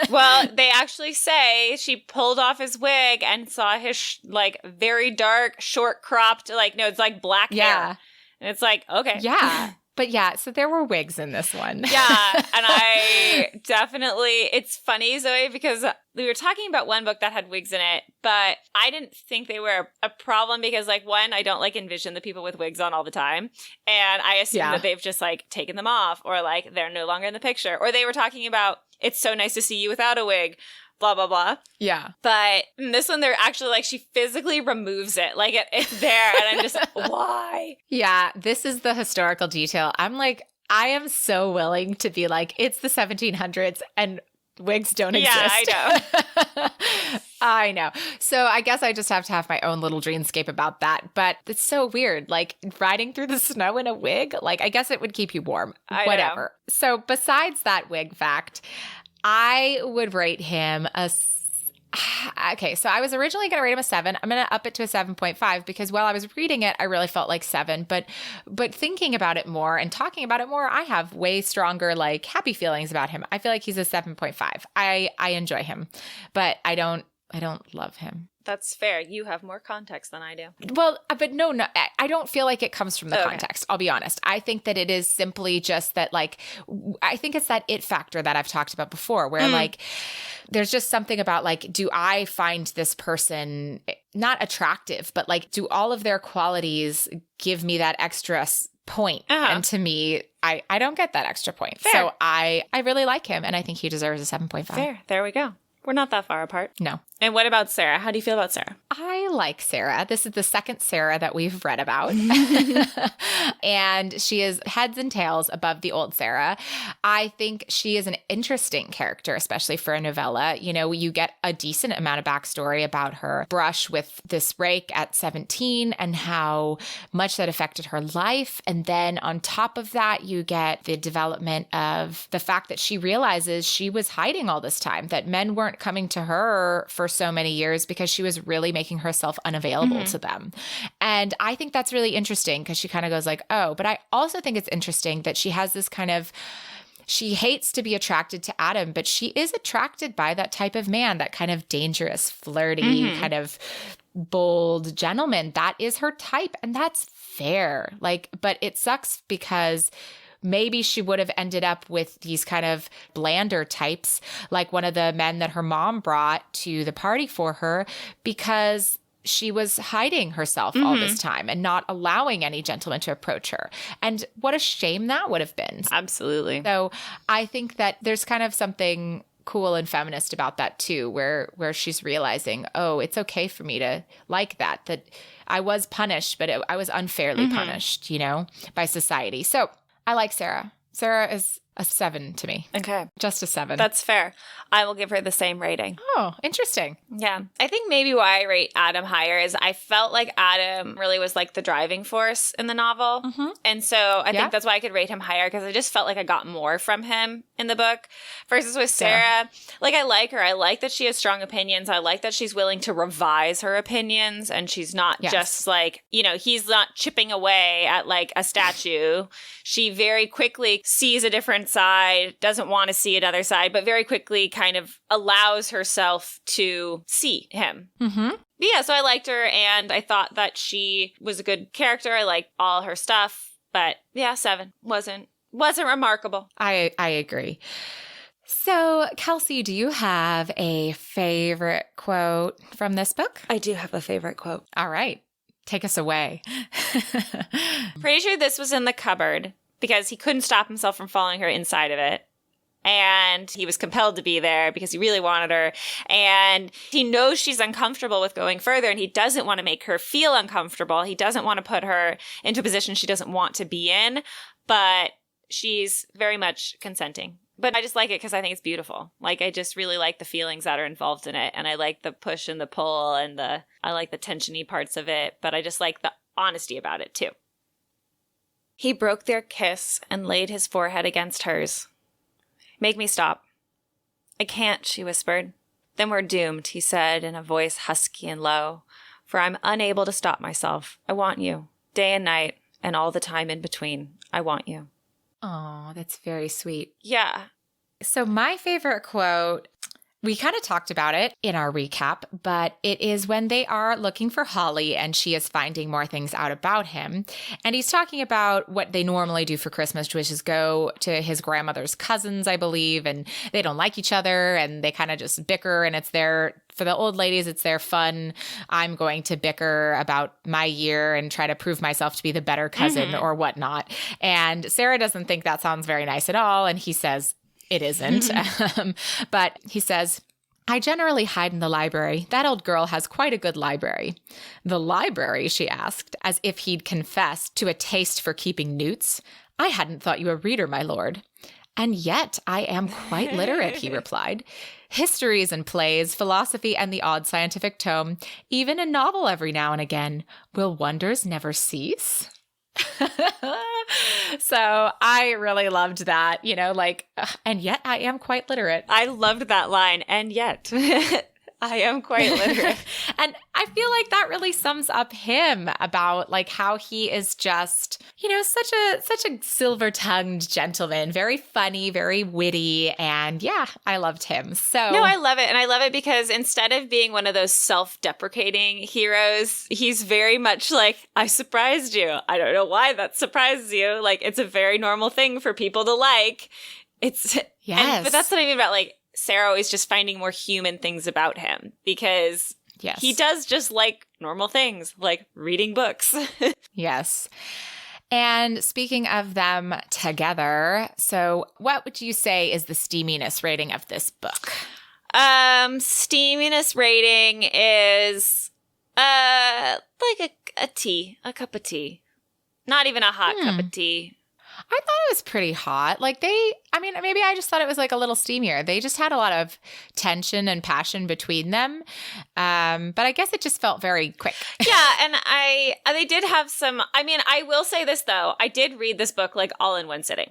Well, they actually say she pulled off his wig and saw his like very dark, short cropped, like, no, it's like black hair. And it's like, okay. Yeah. But yeah, so there were wigs in this one. Yeah. And I definitely, it's funny, Zoe, because we were talking about one book that had wigs in it, but I didn't think they were a problem because, like, one, I don't like envision the people with wigs on all the time. And I assume that they've just like taken them off or like they're no longer in the picture. Or they were talking about, it's so nice to see you without a wig. Blah, blah, blah. Yeah. But in this one, they're actually like, she physically removes it. Like, it's there. And I'm just, why? Yeah, this is the historical detail. I'm like, I am so willing to be like, it's the 1700s and wigs don't exist. Yeah, I know. I know. So I guess I just have to have my own little dreamscape about that. But it's so weird. Like riding through the snow in a wig, like I guess it would keep you warm. Whatever. Know. So besides that wig fact, I would rate him okay, so I was originally going to rate him a 7. I'm going to up it to a 7.5 because while I was reading it, I really felt like 7. But thinking about it more and talking about it more, I have way stronger, like, happy feelings about him. I feel like he's a 7.5. I enjoy him, but I don't love him. That's fair. You have more context than I do. Well, but no, I don't feel like it comes from the context. I'll be honest. I think that it is simply just that, like, I think it's that it factor that I've talked about before where, like, there's just something about, like, do I find this person not attractive, but, like, do all of their qualities give me that extra point? And to me, I don't get that extra point. Fair. So I really like him, and I think he deserves a 7.5. Fair. There we go. We're not that far apart. No. And what about Sarah? How do you feel about Sarah? I like Sarah. This is the second Sarah that we've read about. And she is heads and tails above the old Sarah. I think she is an interesting character, especially for a novella. You know, you get a decent amount of backstory about her brush with this rake at 17 and how much that affected her life. And then on top of that, you get the development of the fact that she realizes she was hiding all this time, that men weren't coming to her for so many years because she was really making herself unavailable to them. And I think that's really interesting because she kind of goes like, oh, but I also think it's interesting that she has this kind of, she hates to be attracted to Adam, but she is attracted by that type of man, that kind of dangerous, flirty, kind of bold gentleman. That is her type, and that's fair. Like, but it sucks because maybe she would have ended up with these kind of blander types, like one of the men that her mom brought to the party for her, because she was hiding herself all this time and not allowing any gentleman to approach her. And what a shame that would have been. Absolutely. So I think that there's kind of something cool and feminist about that too, where she's realizing, oh, it's okay for me to like that I was punished, but I was unfairly punished, by society. So I like Sarah. Sarah is a 7 to me. Okay. Just a 7. That's fair. I will give her the same rating. Oh, interesting. Yeah. I think maybe why I rate Adam higher is I felt like Adam really was like the driving force in the novel. And so I think that's why I could rate him higher, because I just felt like I got more from him in the book versus with Sarah. Like, I like her. I like that she has strong opinions. I like that she's willing to revise her opinions, and she's not just like, he's not chipping away at like a statue. She very quickly sees a different side, doesn't want to see another side, but very quickly kind of allows herself to see him. But yeah, so I liked her, and I thought that she was a good character. I liked all her stuff, but yeah, 7 wasn't remarkable. I agree. So, Kelsey, do you have a favorite quote from this book? I do have a favorite quote. All right. Take us away. Pretty sure this was in the cupboard because he couldn't stop himself from following her inside of it. And he was compelled to be there because he really wanted her. And he knows she's uncomfortable with going further, and he doesn't want to make her feel uncomfortable. He doesn't want to put her into a position she doesn't want to be in, but she's very much consenting. But I just like it because I think it's beautiful. Like, I just really like the feelings that are involved in it. And I like the push and the pull, and I like the tensiony parts of it. But I just like the honesty about it too. He broke their kiss and laid his forehead against hers. Make me stop. I can't, she whispered. Then we're doomed, he said in a voice husky and low, for I'm unable to stop myself. I want you, day and night, and all the time in between. I want you. Oh, that's very sweet. Yeah. So my favorite quote, we kind of talked about it in our recap, but it is when they are looking for Holly and she is finding more things out about him. And he's talking about what they normally do for Christmas, which is go to his grandmother's cousins, I believe, and they don't like each other and they kind of just bicker, and it's for the old ladies, it's their fun. I'm going to bicker about my year and try to prove myself to be the better cousin or whatnot. And Sarah doesn't think that sounds very nice at all. And he says, it isn't. But he says, I generally hide in the library. That old girl has quite a good library. The library, she asked, as if he'd confessed to a taste for keeping newts. I hadn't thought you a reader, my lord. And yet I am quite literate, he replied. Histories and plays, philosophy and the odd scientific tome, even a novel every now and again. Will wonders never cease? So I really loved that, and yet I am quite literate. I loved that line, and yet I am quite literate. And I feel like that really sums up him, about like how he is just, such a silver-tongued gentleman, very funny, very witty. And yeah, I loved him. So no, I love it. And I love it because instead of being one of those self-deprecating heroes, he's very much like, I surprised you. I don't know why that surprises you. Like, it's a very normal thing for people to like. Yes. But that's what I mean about like Sarah is just finding more human things about him, because he does just like normal things, like reading books. Yes. And speaking of them together, so what would you say is the steaminess rating of this book? Steaminess rating is like a tea, a cup of tea. Not even a hot cup of tea. I thought it was pretty hot. Like maybe I just thought it was like a little steamier. They just had a lot of tension and passion between them. But I guess it just felt very quick. Yeah. And they did have some, I will say this though. I did read this book like all in one sitting.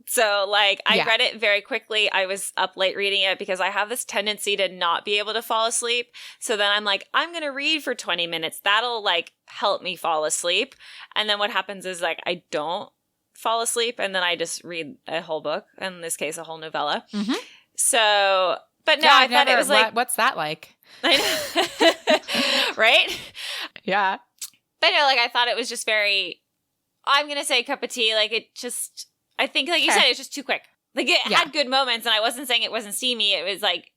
So like I read it very quickly. I was up late reading it because I have this tendency to not be able to fall asleep. So then I'm like, I'm going to read for 20 minutes. That'll like help me fall asleep. And then what happens is like, I don't fall asleep, and then I just read a whole book, in this case a whole novella. So but no, I thought it was like, what's that like? I know. Right? Yeah. But no, like I thought it was just very, I'm gonna say cup of tea, like it just, I think, like you said, it's just too quick. Like, it had good moments, and I wasn't saying it wasn't steamy. It was like,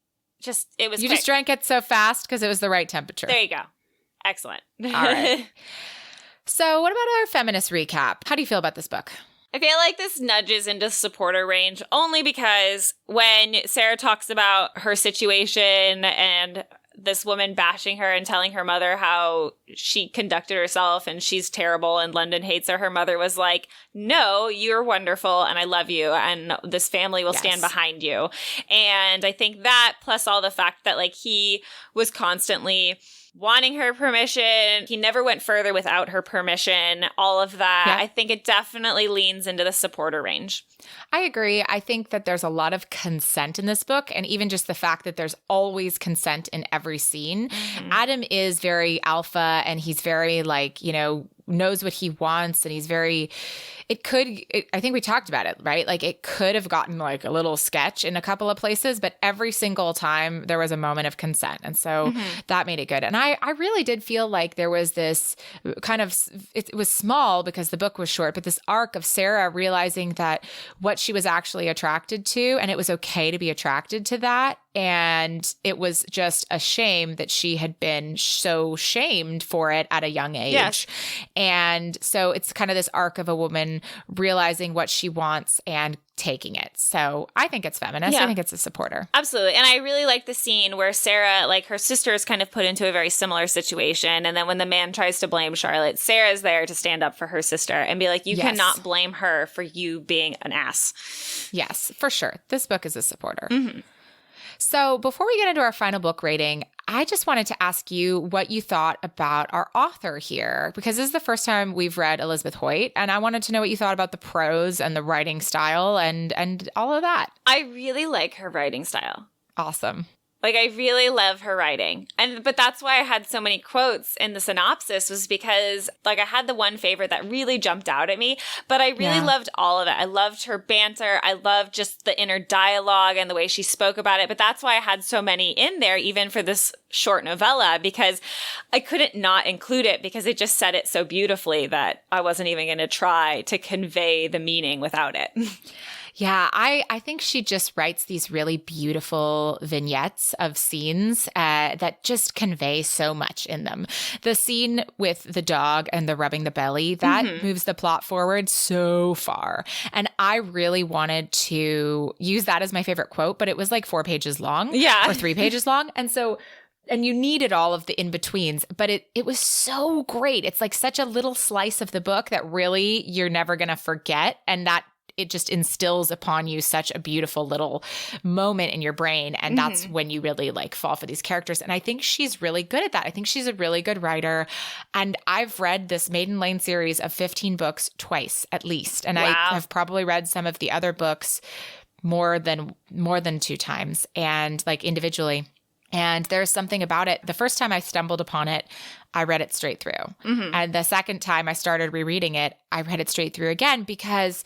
it was You quick. just drank it so fast because it was the right temperature. There you go. Excellent. All right. So what about our feminist recap? How do you feel about this book? I feel like this nudges into supporter range only because when Sarah talks about her situation and this woman bashing her and telling her mother how she conducted herself and she's terrible and London hates her mother was like, no, you're wonderful and I love you and this family will stand behind you. And I think that plus all the fact that like he was constantly wanting her permission. He never went further without her permission. All of that. Yeah. I think it definitely leans into the supporter range. I agree. I think that there's a lot of consent in this book, and even just the fact that there's always consent in every scene. Mm-hmm. Adam is very alpha, and he's very like, knows what he wants, and he's very I think we talked about it, right? Like it could have gotten like a little sketch in a couple of places, but every single time there was a moment of consent. And so that made it good. And I really did feel like there was this kind of, it was small because the book was short, but this arc of Sarah realizing that what she was actually attracted to, and it was okay to be attracted to that. And it was just a shame that she had been so shamed for it at a young age. Yes. And so it's kind of this arc of a woman realizing what she wants and taking it. So I think it's feminist. Yeah. I think it's a supporter. Absolutely. And I really like the scene where Sarah, like her sister is kind of put into a very similar situation. And then when the man tries to blame Charlotte, Sarah's there to stand up for her sister and be like, you cannot blame her for you being an ass. Yes, for sure. This book is a supporter. Mm-hmm. So before we get into our final book rating, I just wanted to ask you what you thought about our author here, because this is the first time we've read Elizabeth Hoyt, and I wanted to know what you thought about the prose and the writing style and all of that. I really like her writing style. Awesome. Like, I really love her writing. But that's why I had so many quotes in the synopsis was because, like, I had the one favorite that really jumped out at me, but I really loved all of it. I loved her banter. I loved just the inner dialogue and the way she spoke about it. But that's why I had so many in there, even for this short novella, because I couldn't not include it because it just said it so beautifully that I wasn't even going to try to convey the meaning without it. Yeah, I think she just writes these really beautiful vignettes of scenes that just convey so much in them. The scene with the dog and the rubbing the belly, that moves the plot forward so far. And I really wanted to use that as my favorite quote, but it was like 4 pages long or 3 pages long. And you needed all of the in-betweens, but it was so great. It's like such a little slice of the book that really you're never going to forget, and that it just instills upon you such a beautiful little moment in your brain. And that's when you really like fall for these characters. And I think she's really good at that. I think she's a really good writer. And I've read this Maiden Lane series of 15 books twice at least. And I have probably read some of the other books more than 2 times, and like individually. And there's something about it. The first time I stumbled upon it, I read it straight through. And the second time I started rereading it, I read it straight through again because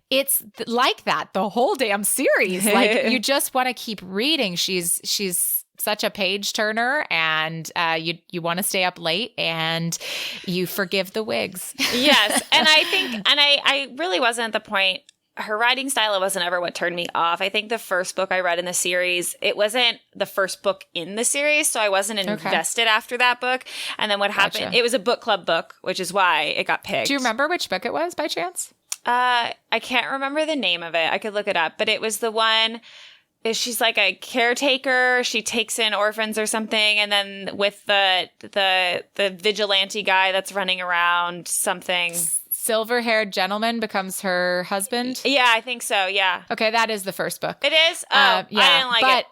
it's like that the whole damn series. Like you just want to keep reading. She's such a page turner, and you want to stay up late, and you forgive the wigs. Yes, and I think, and I really wasn't at the point. Her writing style wasn't ever what turned me off. I think the first book I read in the series, it wasn't the first book in the series, so I wasn't invested after that book. And then what happened, it was a book club book, which is why it got picked. Do you remember which book it was by chance? I can't remember the name of it. I could look it up, but it was the one, she's like a caretaker. She takes in orphans or something. And then with the vigilante guy that's running around something. Silver-haired gentleman becomes her husband? Yeah, I think so. Yeah. Okay, that is the first book. It is? Oh, I didn't like it.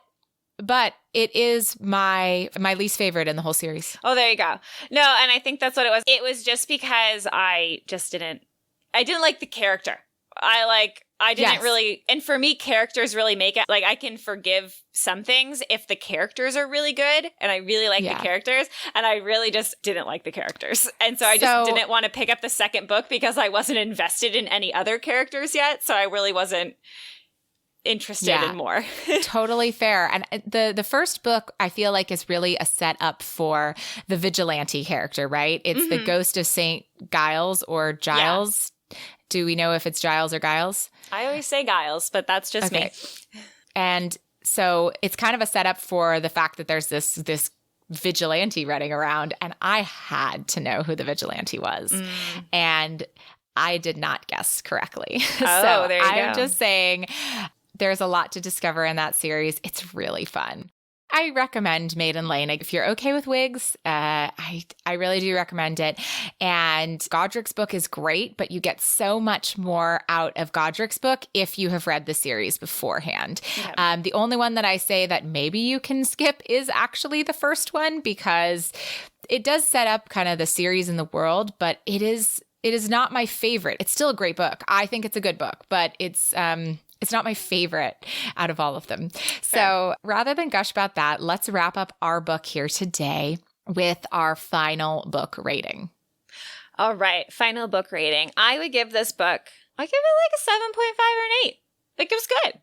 But it is my least favorite in the whole series. Oh, there you go. No, and I think that's what it was. It was just because I didn't like the character. I didn't really, and for me, characters really make it, like I can forgive some things if the characters are really good and I really like the characters, and I really just didn't like the characters. And so I just didn't want to pick up the second book because I wasn't invested in any other characters yet. So I really wasn't interested in more. Totally fair. And the first book I feel like is really a setup for the vigilante character, right? It's the ghost of St. Giles or Giles. Do we know if it's Giles or Giles? I always say Giles, but that's just me. And so it's kind of a setup for the fact that there's this vigilante running around, and I had to know who the vigilante was. And I did not guess correctly. Oh, so there you go. I'm just saying there's a lot to discover in that series. It's really fun. I recommend Maiden Lane. If you're okay with wigs, I really do recommend it. And Godric's book is great, but you get so much more out of Godric's book if you have read the series beforehand. Yeah. The only one that I say that maybe you can skip is actually the first one, because it does set up kind of the series in the world, but it is not my favorite. It's still a great book. I think it's a good book, but it's not my favorite out of all of them. So rather than gush about that, let's wrap up our book here today with our final book rating. All right. Final book rating. I would give this book, I give it like a 7.5 or an 8. Like, it was good.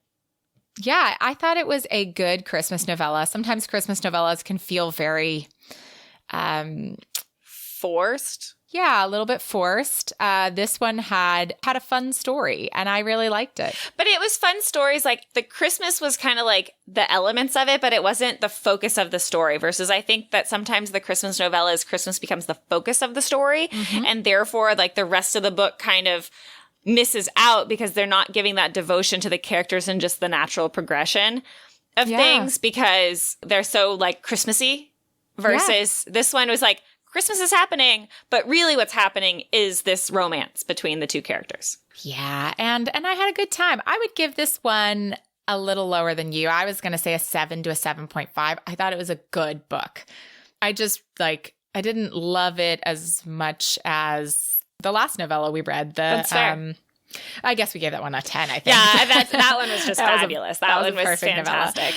Yeah, I thought it was a good Christmas novella. Sometimes Christmas novellas can feel very forced. Yeah, a little bit forced. This one had a fun story, and I really liked it. But it was fun stories. Like, the Christmas was kind of like the elements of it, but it wasn't the focus of the story. Versus I think that sometimes the Christmas novellas, Christmas becomes the focus of the story. And therefore, like, the rest of the book kind of misses out because they're not giving that devotion to the characters and just the natural progression of things, because they're so, like, Christmassy. Versus this one was like, Christmas is happening, but really what's happening is this romance between the two characters. Yeah, and I had a good time. I would give this one a little lower than you. I was going to say a 7 to a 7.5. I thought it was a good book. I just, I didn't love it as much as the last novella we read. That's fair. I guess we gave that one a 10, I think. Yeah, that one was just fabulous. That one was fantastic.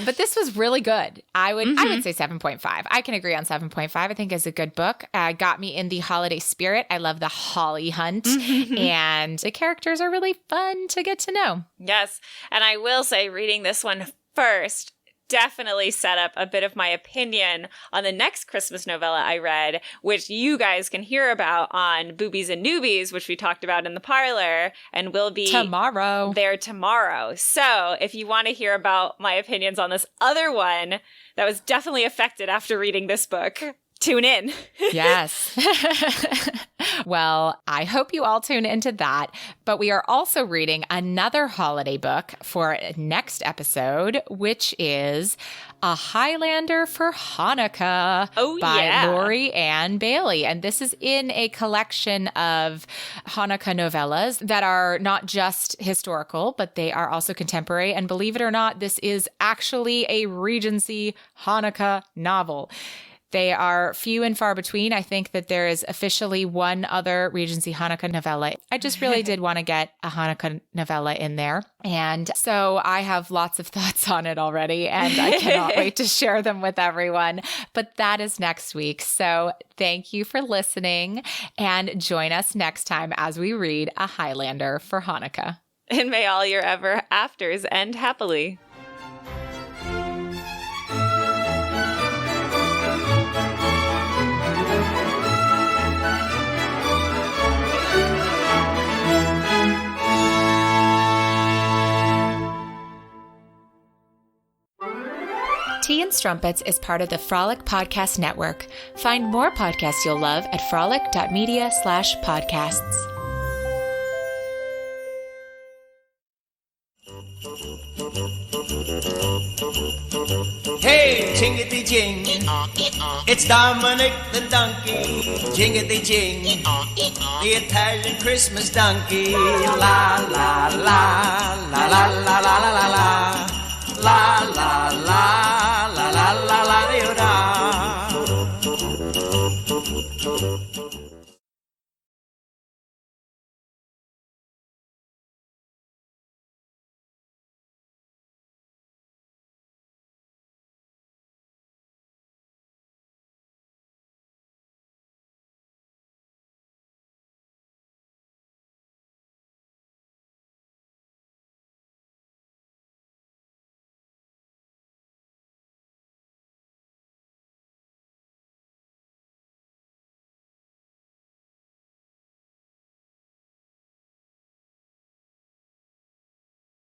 But this was really good. I would say 7.5. I can agree on 7.5. I think it's a good book. Got me in the holiday spirit. I love the holly hunt. And the characters are really fun to get to know. Yes. And I will say, reading this one first definitely set up a bit of my opinion on the next Christmas novella I read, which you guys can hear about on Boobies and Newbies, which we talked about in the parlor, and will be there tomorrow. So if you want to hear about my opinions on this other one that was definitely affected after reading this book, tune in. Yes. Well, I hope you all tune into that. But we are also reading another holiday book for next episode, which is A Highlander for Hanukkah by Lori Ann Bailey. And this is in a collection of Hanukkah novellas that are not just historical, but they are also contemporary. And believe it or not, this is actually a Regency Hanukkah novel. They are few and far between. I think that there is officially one other Regency Hanukkah novella. I just really did want to get a Hanukkah novella in there. And so I have lots of thoughts on it already, and I cannot wait to share them with everyone. But that is next week. So thank you for listening, and join us next time as we read A Highlander for Hanukkah. And may all your ever afters end happily. Tea and Strumpets is part of the Frolic Podcast Network. Find more podcasts you'll love at frolic.media/podcasts. Hey, jingity jing, it's Dominic the donkey. Jingity jing, the Italian Christmas donkey. La la la la la la la la la la la la la.